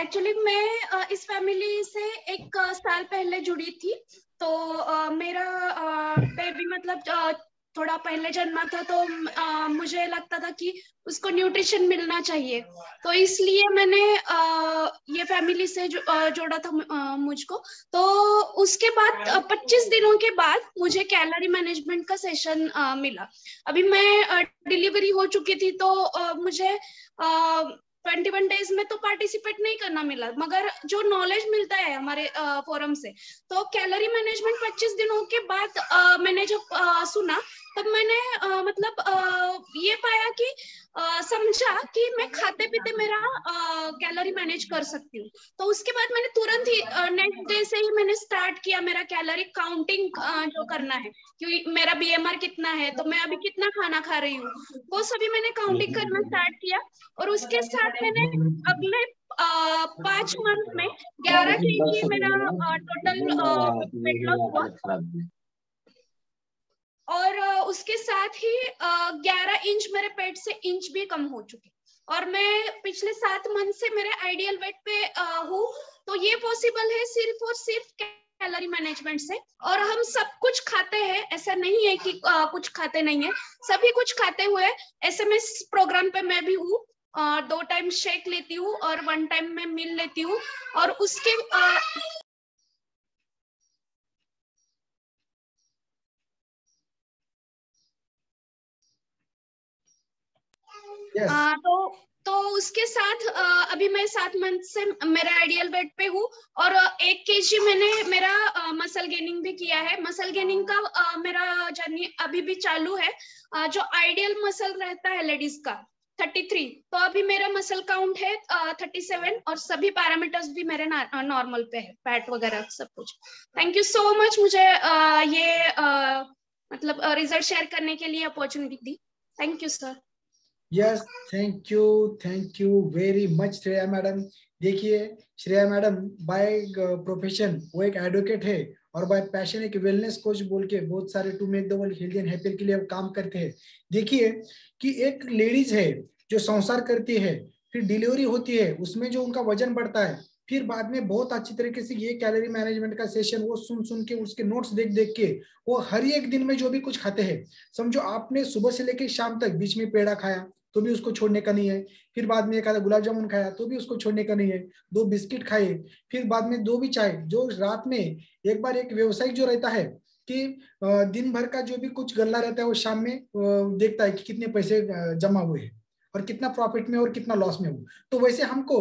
एक्चुअली मैं इस फैमिली से 1 साल पहले जुड़ी थी, तो मेरा बेबी मतलब थोड़ा पहले जन्मा था, तो मुझे लगता था कि उसको न्यूट्रिशन मिलना चाहिए, तो इसलिए मैंने ये फैमिली से जोड़ा था मुझको। तो उसके बाद 25 दिनों के बाद मुझे कैलोरी मैनेजमेंट का सेशन मिला। अभी मैं डिलीवरी हो चुकी थी, तो मुझे 21 डेज में तो पार्टिसिपेट नहीं करना मिला, मगर जो नॉलेज मिलता है हमारे फोरम से, तो कैलोरी मैनेजमेंट 25 दिनों के बाद मैंने जब सुना, तब मैंने मतलब ये पाया कि समझा कि मैं खाते पीते मेरा कैलोरी मैनेज कर सकती हूँ। तो उसके बाद मैंने तुरंत ही नेक्स्ट डे से ही मैंने स्टार्ट किया मेरा कैलोरी काउंटिंग जो करना है, क्योंकि मेरा BMR कितना है, तो मैं अभी कितना खाना खा रही हूँ, वो सभी मैंने काउंटिंग करना स्टार्ट किया। और उसके साथ मैंने अगले 5 मंथ में 11 kg मेरा टोटल वेट लॉस हुआ, और उसके साथ ही 11 इंच मेरे पेट से इंच भी कम हो चुके, और मैं पिछले 7 मंथ से मेरे आइडियल वेट पे हूँ। तो ये पॉसिबल है सिर्फ और सिर्फ कैलोरी मैनेजमेंट से। और हम सब कुछ खाते हैं, ऐसा नहीं है कि कुछ खाते नहीं है, सभी कुछ खाते हुए SMS प्रोग्राम पे मैं भी हूँ। 2 टाइम शेक लेती हूँ और 1 टाइम मैं मील लेती हूँ, और उसके yes. तो उसके साथ अभी मैं 7 मंथ से मेरे आइडियल वेट पे हूँ, और 1 kg मैंने मेरा मसल गेनिंग भी किया है। मसल गेनिंग का मेरा जर्नी अभी भी चालू है। जो आइडियल मसल रहता है लेडीज का 33, तो अभी मेरा मसल काउंट है 37, और सभी पैरामीटर्स भी मेरे नॉर्मल पे है, फैट वगैरह सब कुछ। थैंक यू सो मच मुझे ये मतलब रिजल्ट शेयर करने के लिए opportunity the. Thank you sir. Yes, thank you very much Shreya madam. देखिए श्रेया मैडम बाय प्रोफेशन वो एक एडवोकेट है, और बाय पैशन एक वेलनेस कोच बोल के बहुत सारे to make the world healthy and happy के लिए काम करते हैं। देखिए कि एक लेडीज है जो संसार करती है, फिर डिलीवरी होती है, उसमें जो उनका वजन बढ़ता है, फिर बाद में बहुत अच्छी तरीके से ये कैलोरी मैनेजमेंट का सेशन वो सुन के, उसके नोट्स देख के वो हर एक दिन में जो भी कुछ खाते हैं, समझो आपने सुबह से लेकर शाम तक बीच में पेड़ा खाया तो भी उसको छोड़ने का नहीं है, फिर बाद में एक आधा गुलाब जामुन खाया तो भी उसको छोड़ने का नहीं है, 2 बिस्किट खाए, फिर बाद में 2 भी चाय, जो रात में एक बार एक व्यवसायिक जो रहता है कि दिन भर का जो भी कुछ गल्ला रहता है वो शाम में देखता है कि कितने पैसे जमा हुए हैं और कितना प्रॉफिट में और कितना लॉस में हो। तो वैसे हमको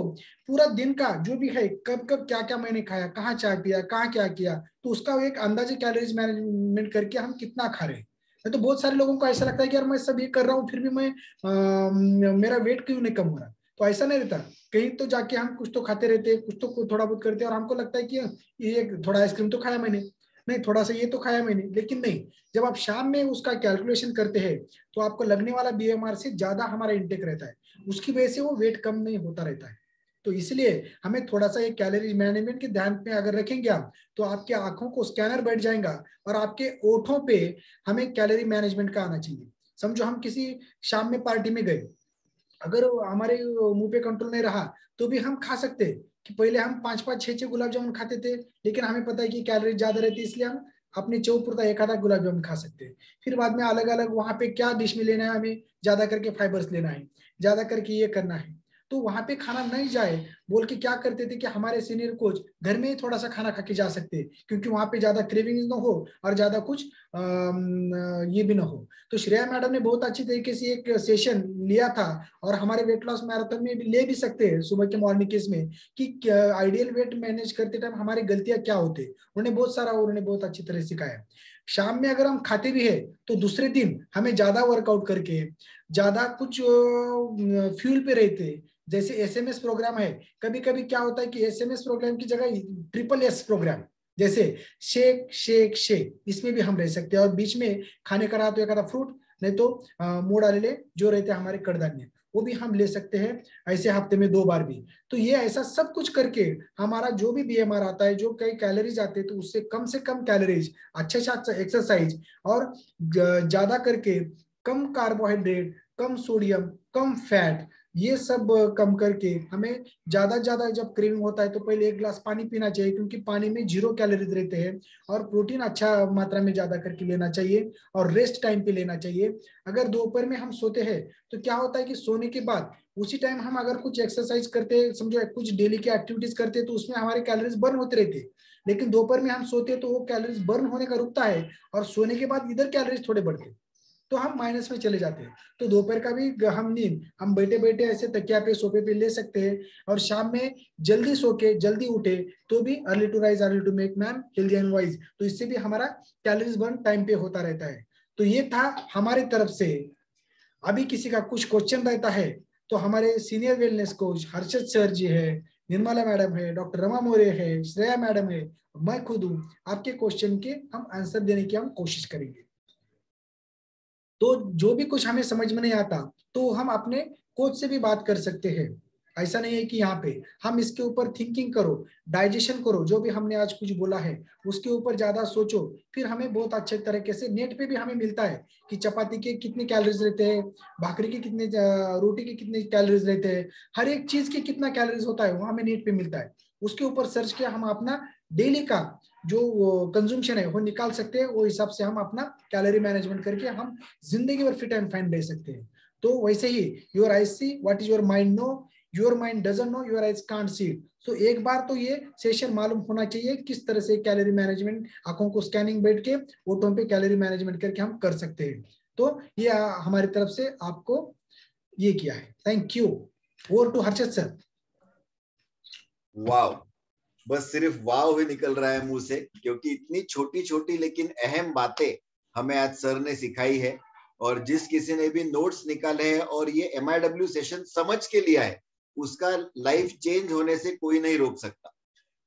पूरा दिन का जो भी है, कब कब क्या क्या मैंने खाया, कहाँ चाय पिया, कहाँ क्या किया, तो उसका एक अंदाजे कैलोरीज मैनेजमेंट करके हम कितना खा रहे हैं। तो बहुत सारे लोगों को ऐसा लगता है कि यार मैं सब ये कर रहा हूँ फिर भी मैं मेरा वेट क्यों नहीं कम हो रहा। तो ऐसा नहीं रहता, कहीं तो जाके हम कुछ तो खाते रहते हैं, कुछ तो थोड़ा बहुत करते हैं, और हमको लगता है कि ये थोड़ा आइसक्रीम तो खाया मैंने, नहीं थोड़ा सा ये तो खाया मैंने, लेकिन नहीं, जब आप शाम में उसका कैलकुलेशन करते हैं तो आपको लगने वाला BMR से ज्यादा हमारा इंटेक रहता है, उसकी वजह से वो वेट कम नहीं होता रहता है। तो इसलिए हमें थोड़ा सा ये कैलोरी मैनेजमेंट के ध्यान में अगर रखेंगे आप, तो आपके आंखों को स्कैनर बैठ जाएगा और आपके ओठों पे हमें कैलोरी मैनेजमेंट का आना चाहिए। समझो हम किसी शाम में पार्टी में गए, अगर हमारे मुंह पे कंट्रोल नहीं रहा तो भी हम खा सकते हैं। कि पहले हम 5-5 6-6 गुलाब जामुन खाते थे, लेकिन हमें पता है कि कैलोरी ज्यादा रहती है, इसलिए हम अपने चौपुरता एक आधा गुलाब जामुन खा सकते हैं। फिर बाद में अलग अलग वहां पे क्या डिश में लेना है, हमें ज्यादा करके फाइबर्स लेना है, ज्यादा करके ये करना है, तो वहां पे खाना नहीं जाए बोल के क्या करते थे कि हमारे सीनियर कोच घर में ही थोड़ा सा खाना खा के जा सकते हैं, क्योंकि वहां पे ज्यादा क्रेविंग ना हो और ज्यादा कुछ ये भी ना हो। तो श्रेया मैडम ने बहुत अच्छी तरीके से एक सेशन लिया था, और हमारे वेट लॉस मैराथन में भी ले भी सकते हैं सुबह के मॉर्निंग केस में, कि आइडियल वेट मैनेज करते टाइम हमारी गलतियां क्या होते, उन्होंने बहुत अच्छी तरह सिखाया। शाम में अगर हम खाते भी है तो दूसरे दिन हमें ज्यादा वर्कआउट करके ज्यादा कुछ फ्यूल पे रहते, जैसे एसएमएस प्रोग्राम है, कभी कभी क्या होता है कि एसएमएस प्रोग्राम की जगह SSS प्रोग्राम, जैसे शेक शेक शेक, इसमें भी हम रह सकते हैं। और बीच में खाने का रहा तो एक आधा फ्रूट, नहीं तो मूड आले जो रहते हैं हमारे कड़दान्य, वो भी हम ले सकते हैं, ऐसे हफ्ते में 2 बार भी। तो ये ऐसा सब कुछ करके हमारा जो भी BMR आता है, जो कई कैलोरीज आते हैं, तो उससे कम कैलोरीज, अच्छे से एक्सरसाइज, और ज्यादा करके कम कार्बोहाइड्रेट, कम सोडियम, कम फैट, ये सब कम करके हमें ज्यादा जब क्रेविंग होता है तो पहले 1 गिलास पानी पीना चाहिए, क्योंकि पानी में 0 कैलोरीज रहते हैं, और प्रोटीन अच्छा मात्रा में ज्यादा करके लेना चाहिए, और रेस्ट टाइम पे लेना चाहिए। अगर दोपहर में हम सोते हैं तो क्या होता है कि सोने के बाद उसी टाइम हम अगर कुछ एक्सरसाइज करते हैं, समझो कुछ डेली की एक्टिविटीज करते हैं, तो उसमें हमारे कैलोरीज बर्न होते रहते हैं। लेकिन दोपहर में हम सोते हैं तो वो कैलोरीज बर्न होने का रुकता है, और सोने के बाद इधर कैलोरीज थोड़े बढ़ते हैं, तो हम माइनस में चले जाते हैं। तो दोपहर का भी हम नींद हम बैठे बैठे ऐसे तकिया पे सोफे पे ले सकते हैं, और शाम में जल्दी सो के जल्दी उठे तो भी early to rise early to make man healthy and wise, तो इससे भी हमारा कैलोरीज बर्न टाइम पे होता रहता है। तो ये था हमारी तरफ से। अभी किसी का कुछ क्वेश्चन रहता है तो हमारे senior wellness coach Harshad sir ji है, निर्मला मैडम है, डॉक्टर रमा मोरे है, श्रेया मैडम है, मैं खुद हूँ, आपके क्वेश्चन के हम आंसर देने की हम कोशिश करेंगे। तो जो भी कुछ हमें समझ में नहीं आता तो हम अपने कोच से भी बात कर सकते हैं। ऐसा नहीं है कि यहाँ पे हम इसके ऊपर थिंकिंग करो, डाइजेशन करो, जो भी हमने आज कुछ बोला है उसके ऊपर ज्यादा सोचो, फिर हमें बहुत अच्छे तरीके से नेट पे भी हमें मिलता है कि चपाती के कितने कैलोरीज रहते हैं, भाकरी के कितने, रोटी के कितने कैलोरीज रहते हैं, हर एक चीज के कितना कैलोरीज होता है वो हमें नेट पे मिलता है। उसके ऊपर सर्च किया, हम अपना डेली का जो कंज्यूमशन है वो निकाल सकते हैं, वो हिसाब से हम अपना कैलोरी मैनेजमेंट करके हम जिंदगी भर फिट एंड फाइन रह सकते हैं। तो वैसे ही your eyes see what is your mind know, your mind doesn't know, your eyes can't see. तो एक बार तो ये सेशन मालूम होना चाहिए किस तरह से कैलोरी मैनेजमेंट, आंखों को स्कैनिंग बैठ के ओठों पे कैलोरी मैनेजमेंट करके हम कर सकते हैं। तो ये हमारी तरफ से आपको ये किया है। Thank you. Over to Harshad sir. Wow, बस सिर्फ वाव ही निकल रहा है मुंह से, क्योंकि इतनी छोटी छोटी लेकिन अहम बातें हमें आज सर ने सिखाई है। और जिस किसी ने भी नोट्स निकाले हैं और ये MIW सेशन समझ के लिया है, उसका लाइफ चेंज होने से कोई नहीं रोक सकता।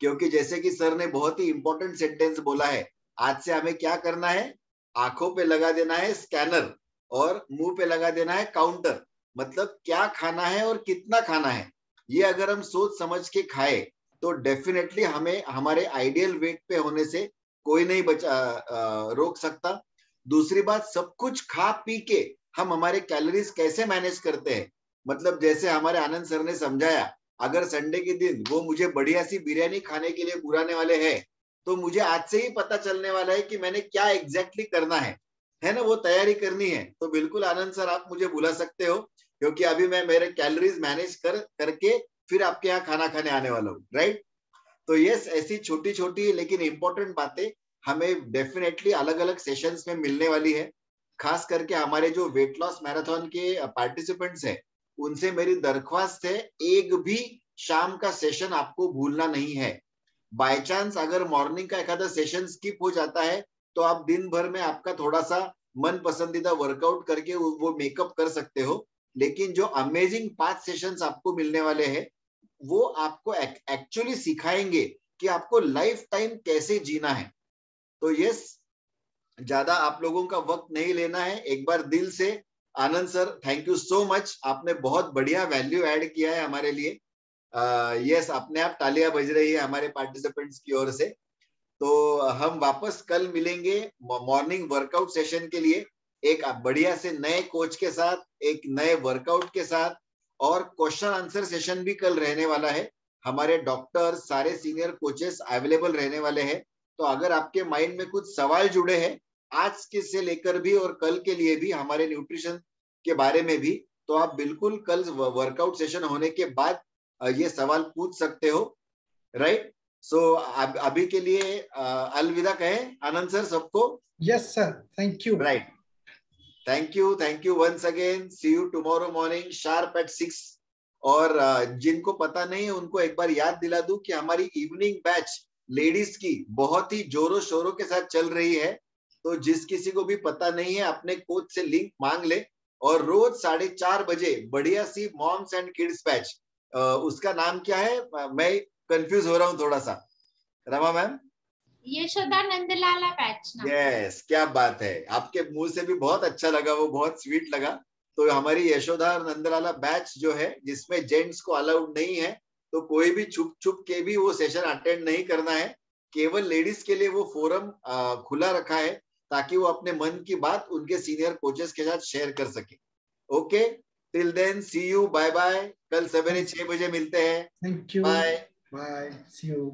क्योंकि जैसे कि सर ने बहुत ही इंपॉर्टेंट सेंटेंस बोला है, आज से हमें क्या करना है, आंखों पे लगा देना है स्कैनर और मुंह पे लगा देना है काउंटर। मतलब क्या खाना है और कितना खाना है, ये अगर हम सोच समझ के खाए तो डेफिनेटली हमें हमारे आइडियल वेट पे होने से कोई नहीं रोक सकता। दूसरी बात, सब कुछ खा पी के हम हमारे कैलोरीज कैसे मैनेज करते हैं, मतलब जैसे हमारे आनंद सर ने समझाया, अगर संडे के दिन वो मुझे बढ़िया सी बिरयानी खाने के लिए बुलाने वाले हैं तो मुझे आज से ही पता चलने वाला है कि मैंने क्या एग्जैक्टली करना है ना, वो तैयारी करनी है। तो बिल्कुल आनंद सर आप मुझे बुला सकते हो, क्योंकि अभी मैं मेरे कैलोरीज मैनेज करके फिर आपके यहाँ खाना खाने आने वाला हूँ, राइट। तो यस, ऐसी छोटी छोटी लेकिन इंपॉर्टेंट बातें हमें डेफिनेटली अलग अलग सेशंस में मिलने वाली है। खास करके हमारे जो वेट लॉस मैराथन के पार्टिसिपेंट्स हैं, उनसे मेरी दरख्वास्त है, एक भी शाम का सेशन आपको भूलना नहीं है। बाय चांस अगर मॉर्निंग का एक आधा सेशन स्किप हो जाता है तो आप दिन भर में आपका थोड़ा सा मन पसंदीदा वर्कआउट करके वो मेकअप कर सकते हो, लेकिन जो अमेजिंग 5 सेशंस आपको मिलने वाले हैं वो आपको एक्चुअली सिखाएंगे कि आपको लाइफ टाइम कैसे जीना है। तो यस, ज्यादा आप लोगों का वक्त नहीं लेना है। एक बार दिल से Anand sir, thank you so much, आपने बहुत बढ़िया वैल्यू ऐड किया है हमारे लिए। यस, अपने आप तालियां बज रही है हमारे पार्टिसिपेंट्स की ओर से। तो हम वापस कल मिलेंगे मॉर्निंग वर्कआउट सेशन के लिए, एक बढ़िया से नए कोच के साथ, एक नए वर्कआउट के साथ, और क्वेश्चन आंसर सेशन भी कल रहने वाला है। हमारे डॉक्टर, सारे सीनियर कोचेस अवेलेबल रहने वाले हैं। तो अगर आपके माइंड में कुछ सवाल जुड़े हैं आज के से लेकर भी और कल के लिए भी, हमारे न्यूट्रिशन के बारे में भी, तो आप बिल्कुल कल वर्कआउट सेशन होने के बाद ये सवाल पूछ सकते हो, राइट? सो अभी के लिए अलविदा कहें आनंद सर सबको। Yes sir, thank you. Right, thank you once again. See you tomorrow morning sharp at 6। और जिनको पता नहीं है उनको एक बार याद दिला दूं कि हमारी इवनिंग बैच लेडीज की बहुत ही जोरों शोरों के साथ चल रही है। तो जिस किसी को भी पता नहीं है अपने कोच से लिंक मांग ले, और रोज 4:30 बजे बढ़िया सी मॉम्स एंड किड्स बैच, उसका नाम क्या है, मैं कंफ्यूज हो रहा हूँ थोड़ा सा, रमा मैम? यशोदा नंदलाला बैच ना। यस, क्या बात है, आपके मुंह से भी बहुत अच्छा लगा, वो बहुत स्वीट लगा। तो हमारी यशोदा और नंदलाला बैच जो है, जिसमें जेंट्स को अलाउड नहीं है, तो कोई भी छुप छुप के भी वो सेशन अटेंड नहीं करना है। केवल लेडीज के लिए वो फोरम खुला रखा है ताकि वो अपने मन की बात उनके सीनियर कोचेस के साथ शेयर कर सके। Okay, till then see you, bye bye. कल सवेरे 6 बजे मिलते हैं। Thank you, bye bye, see you.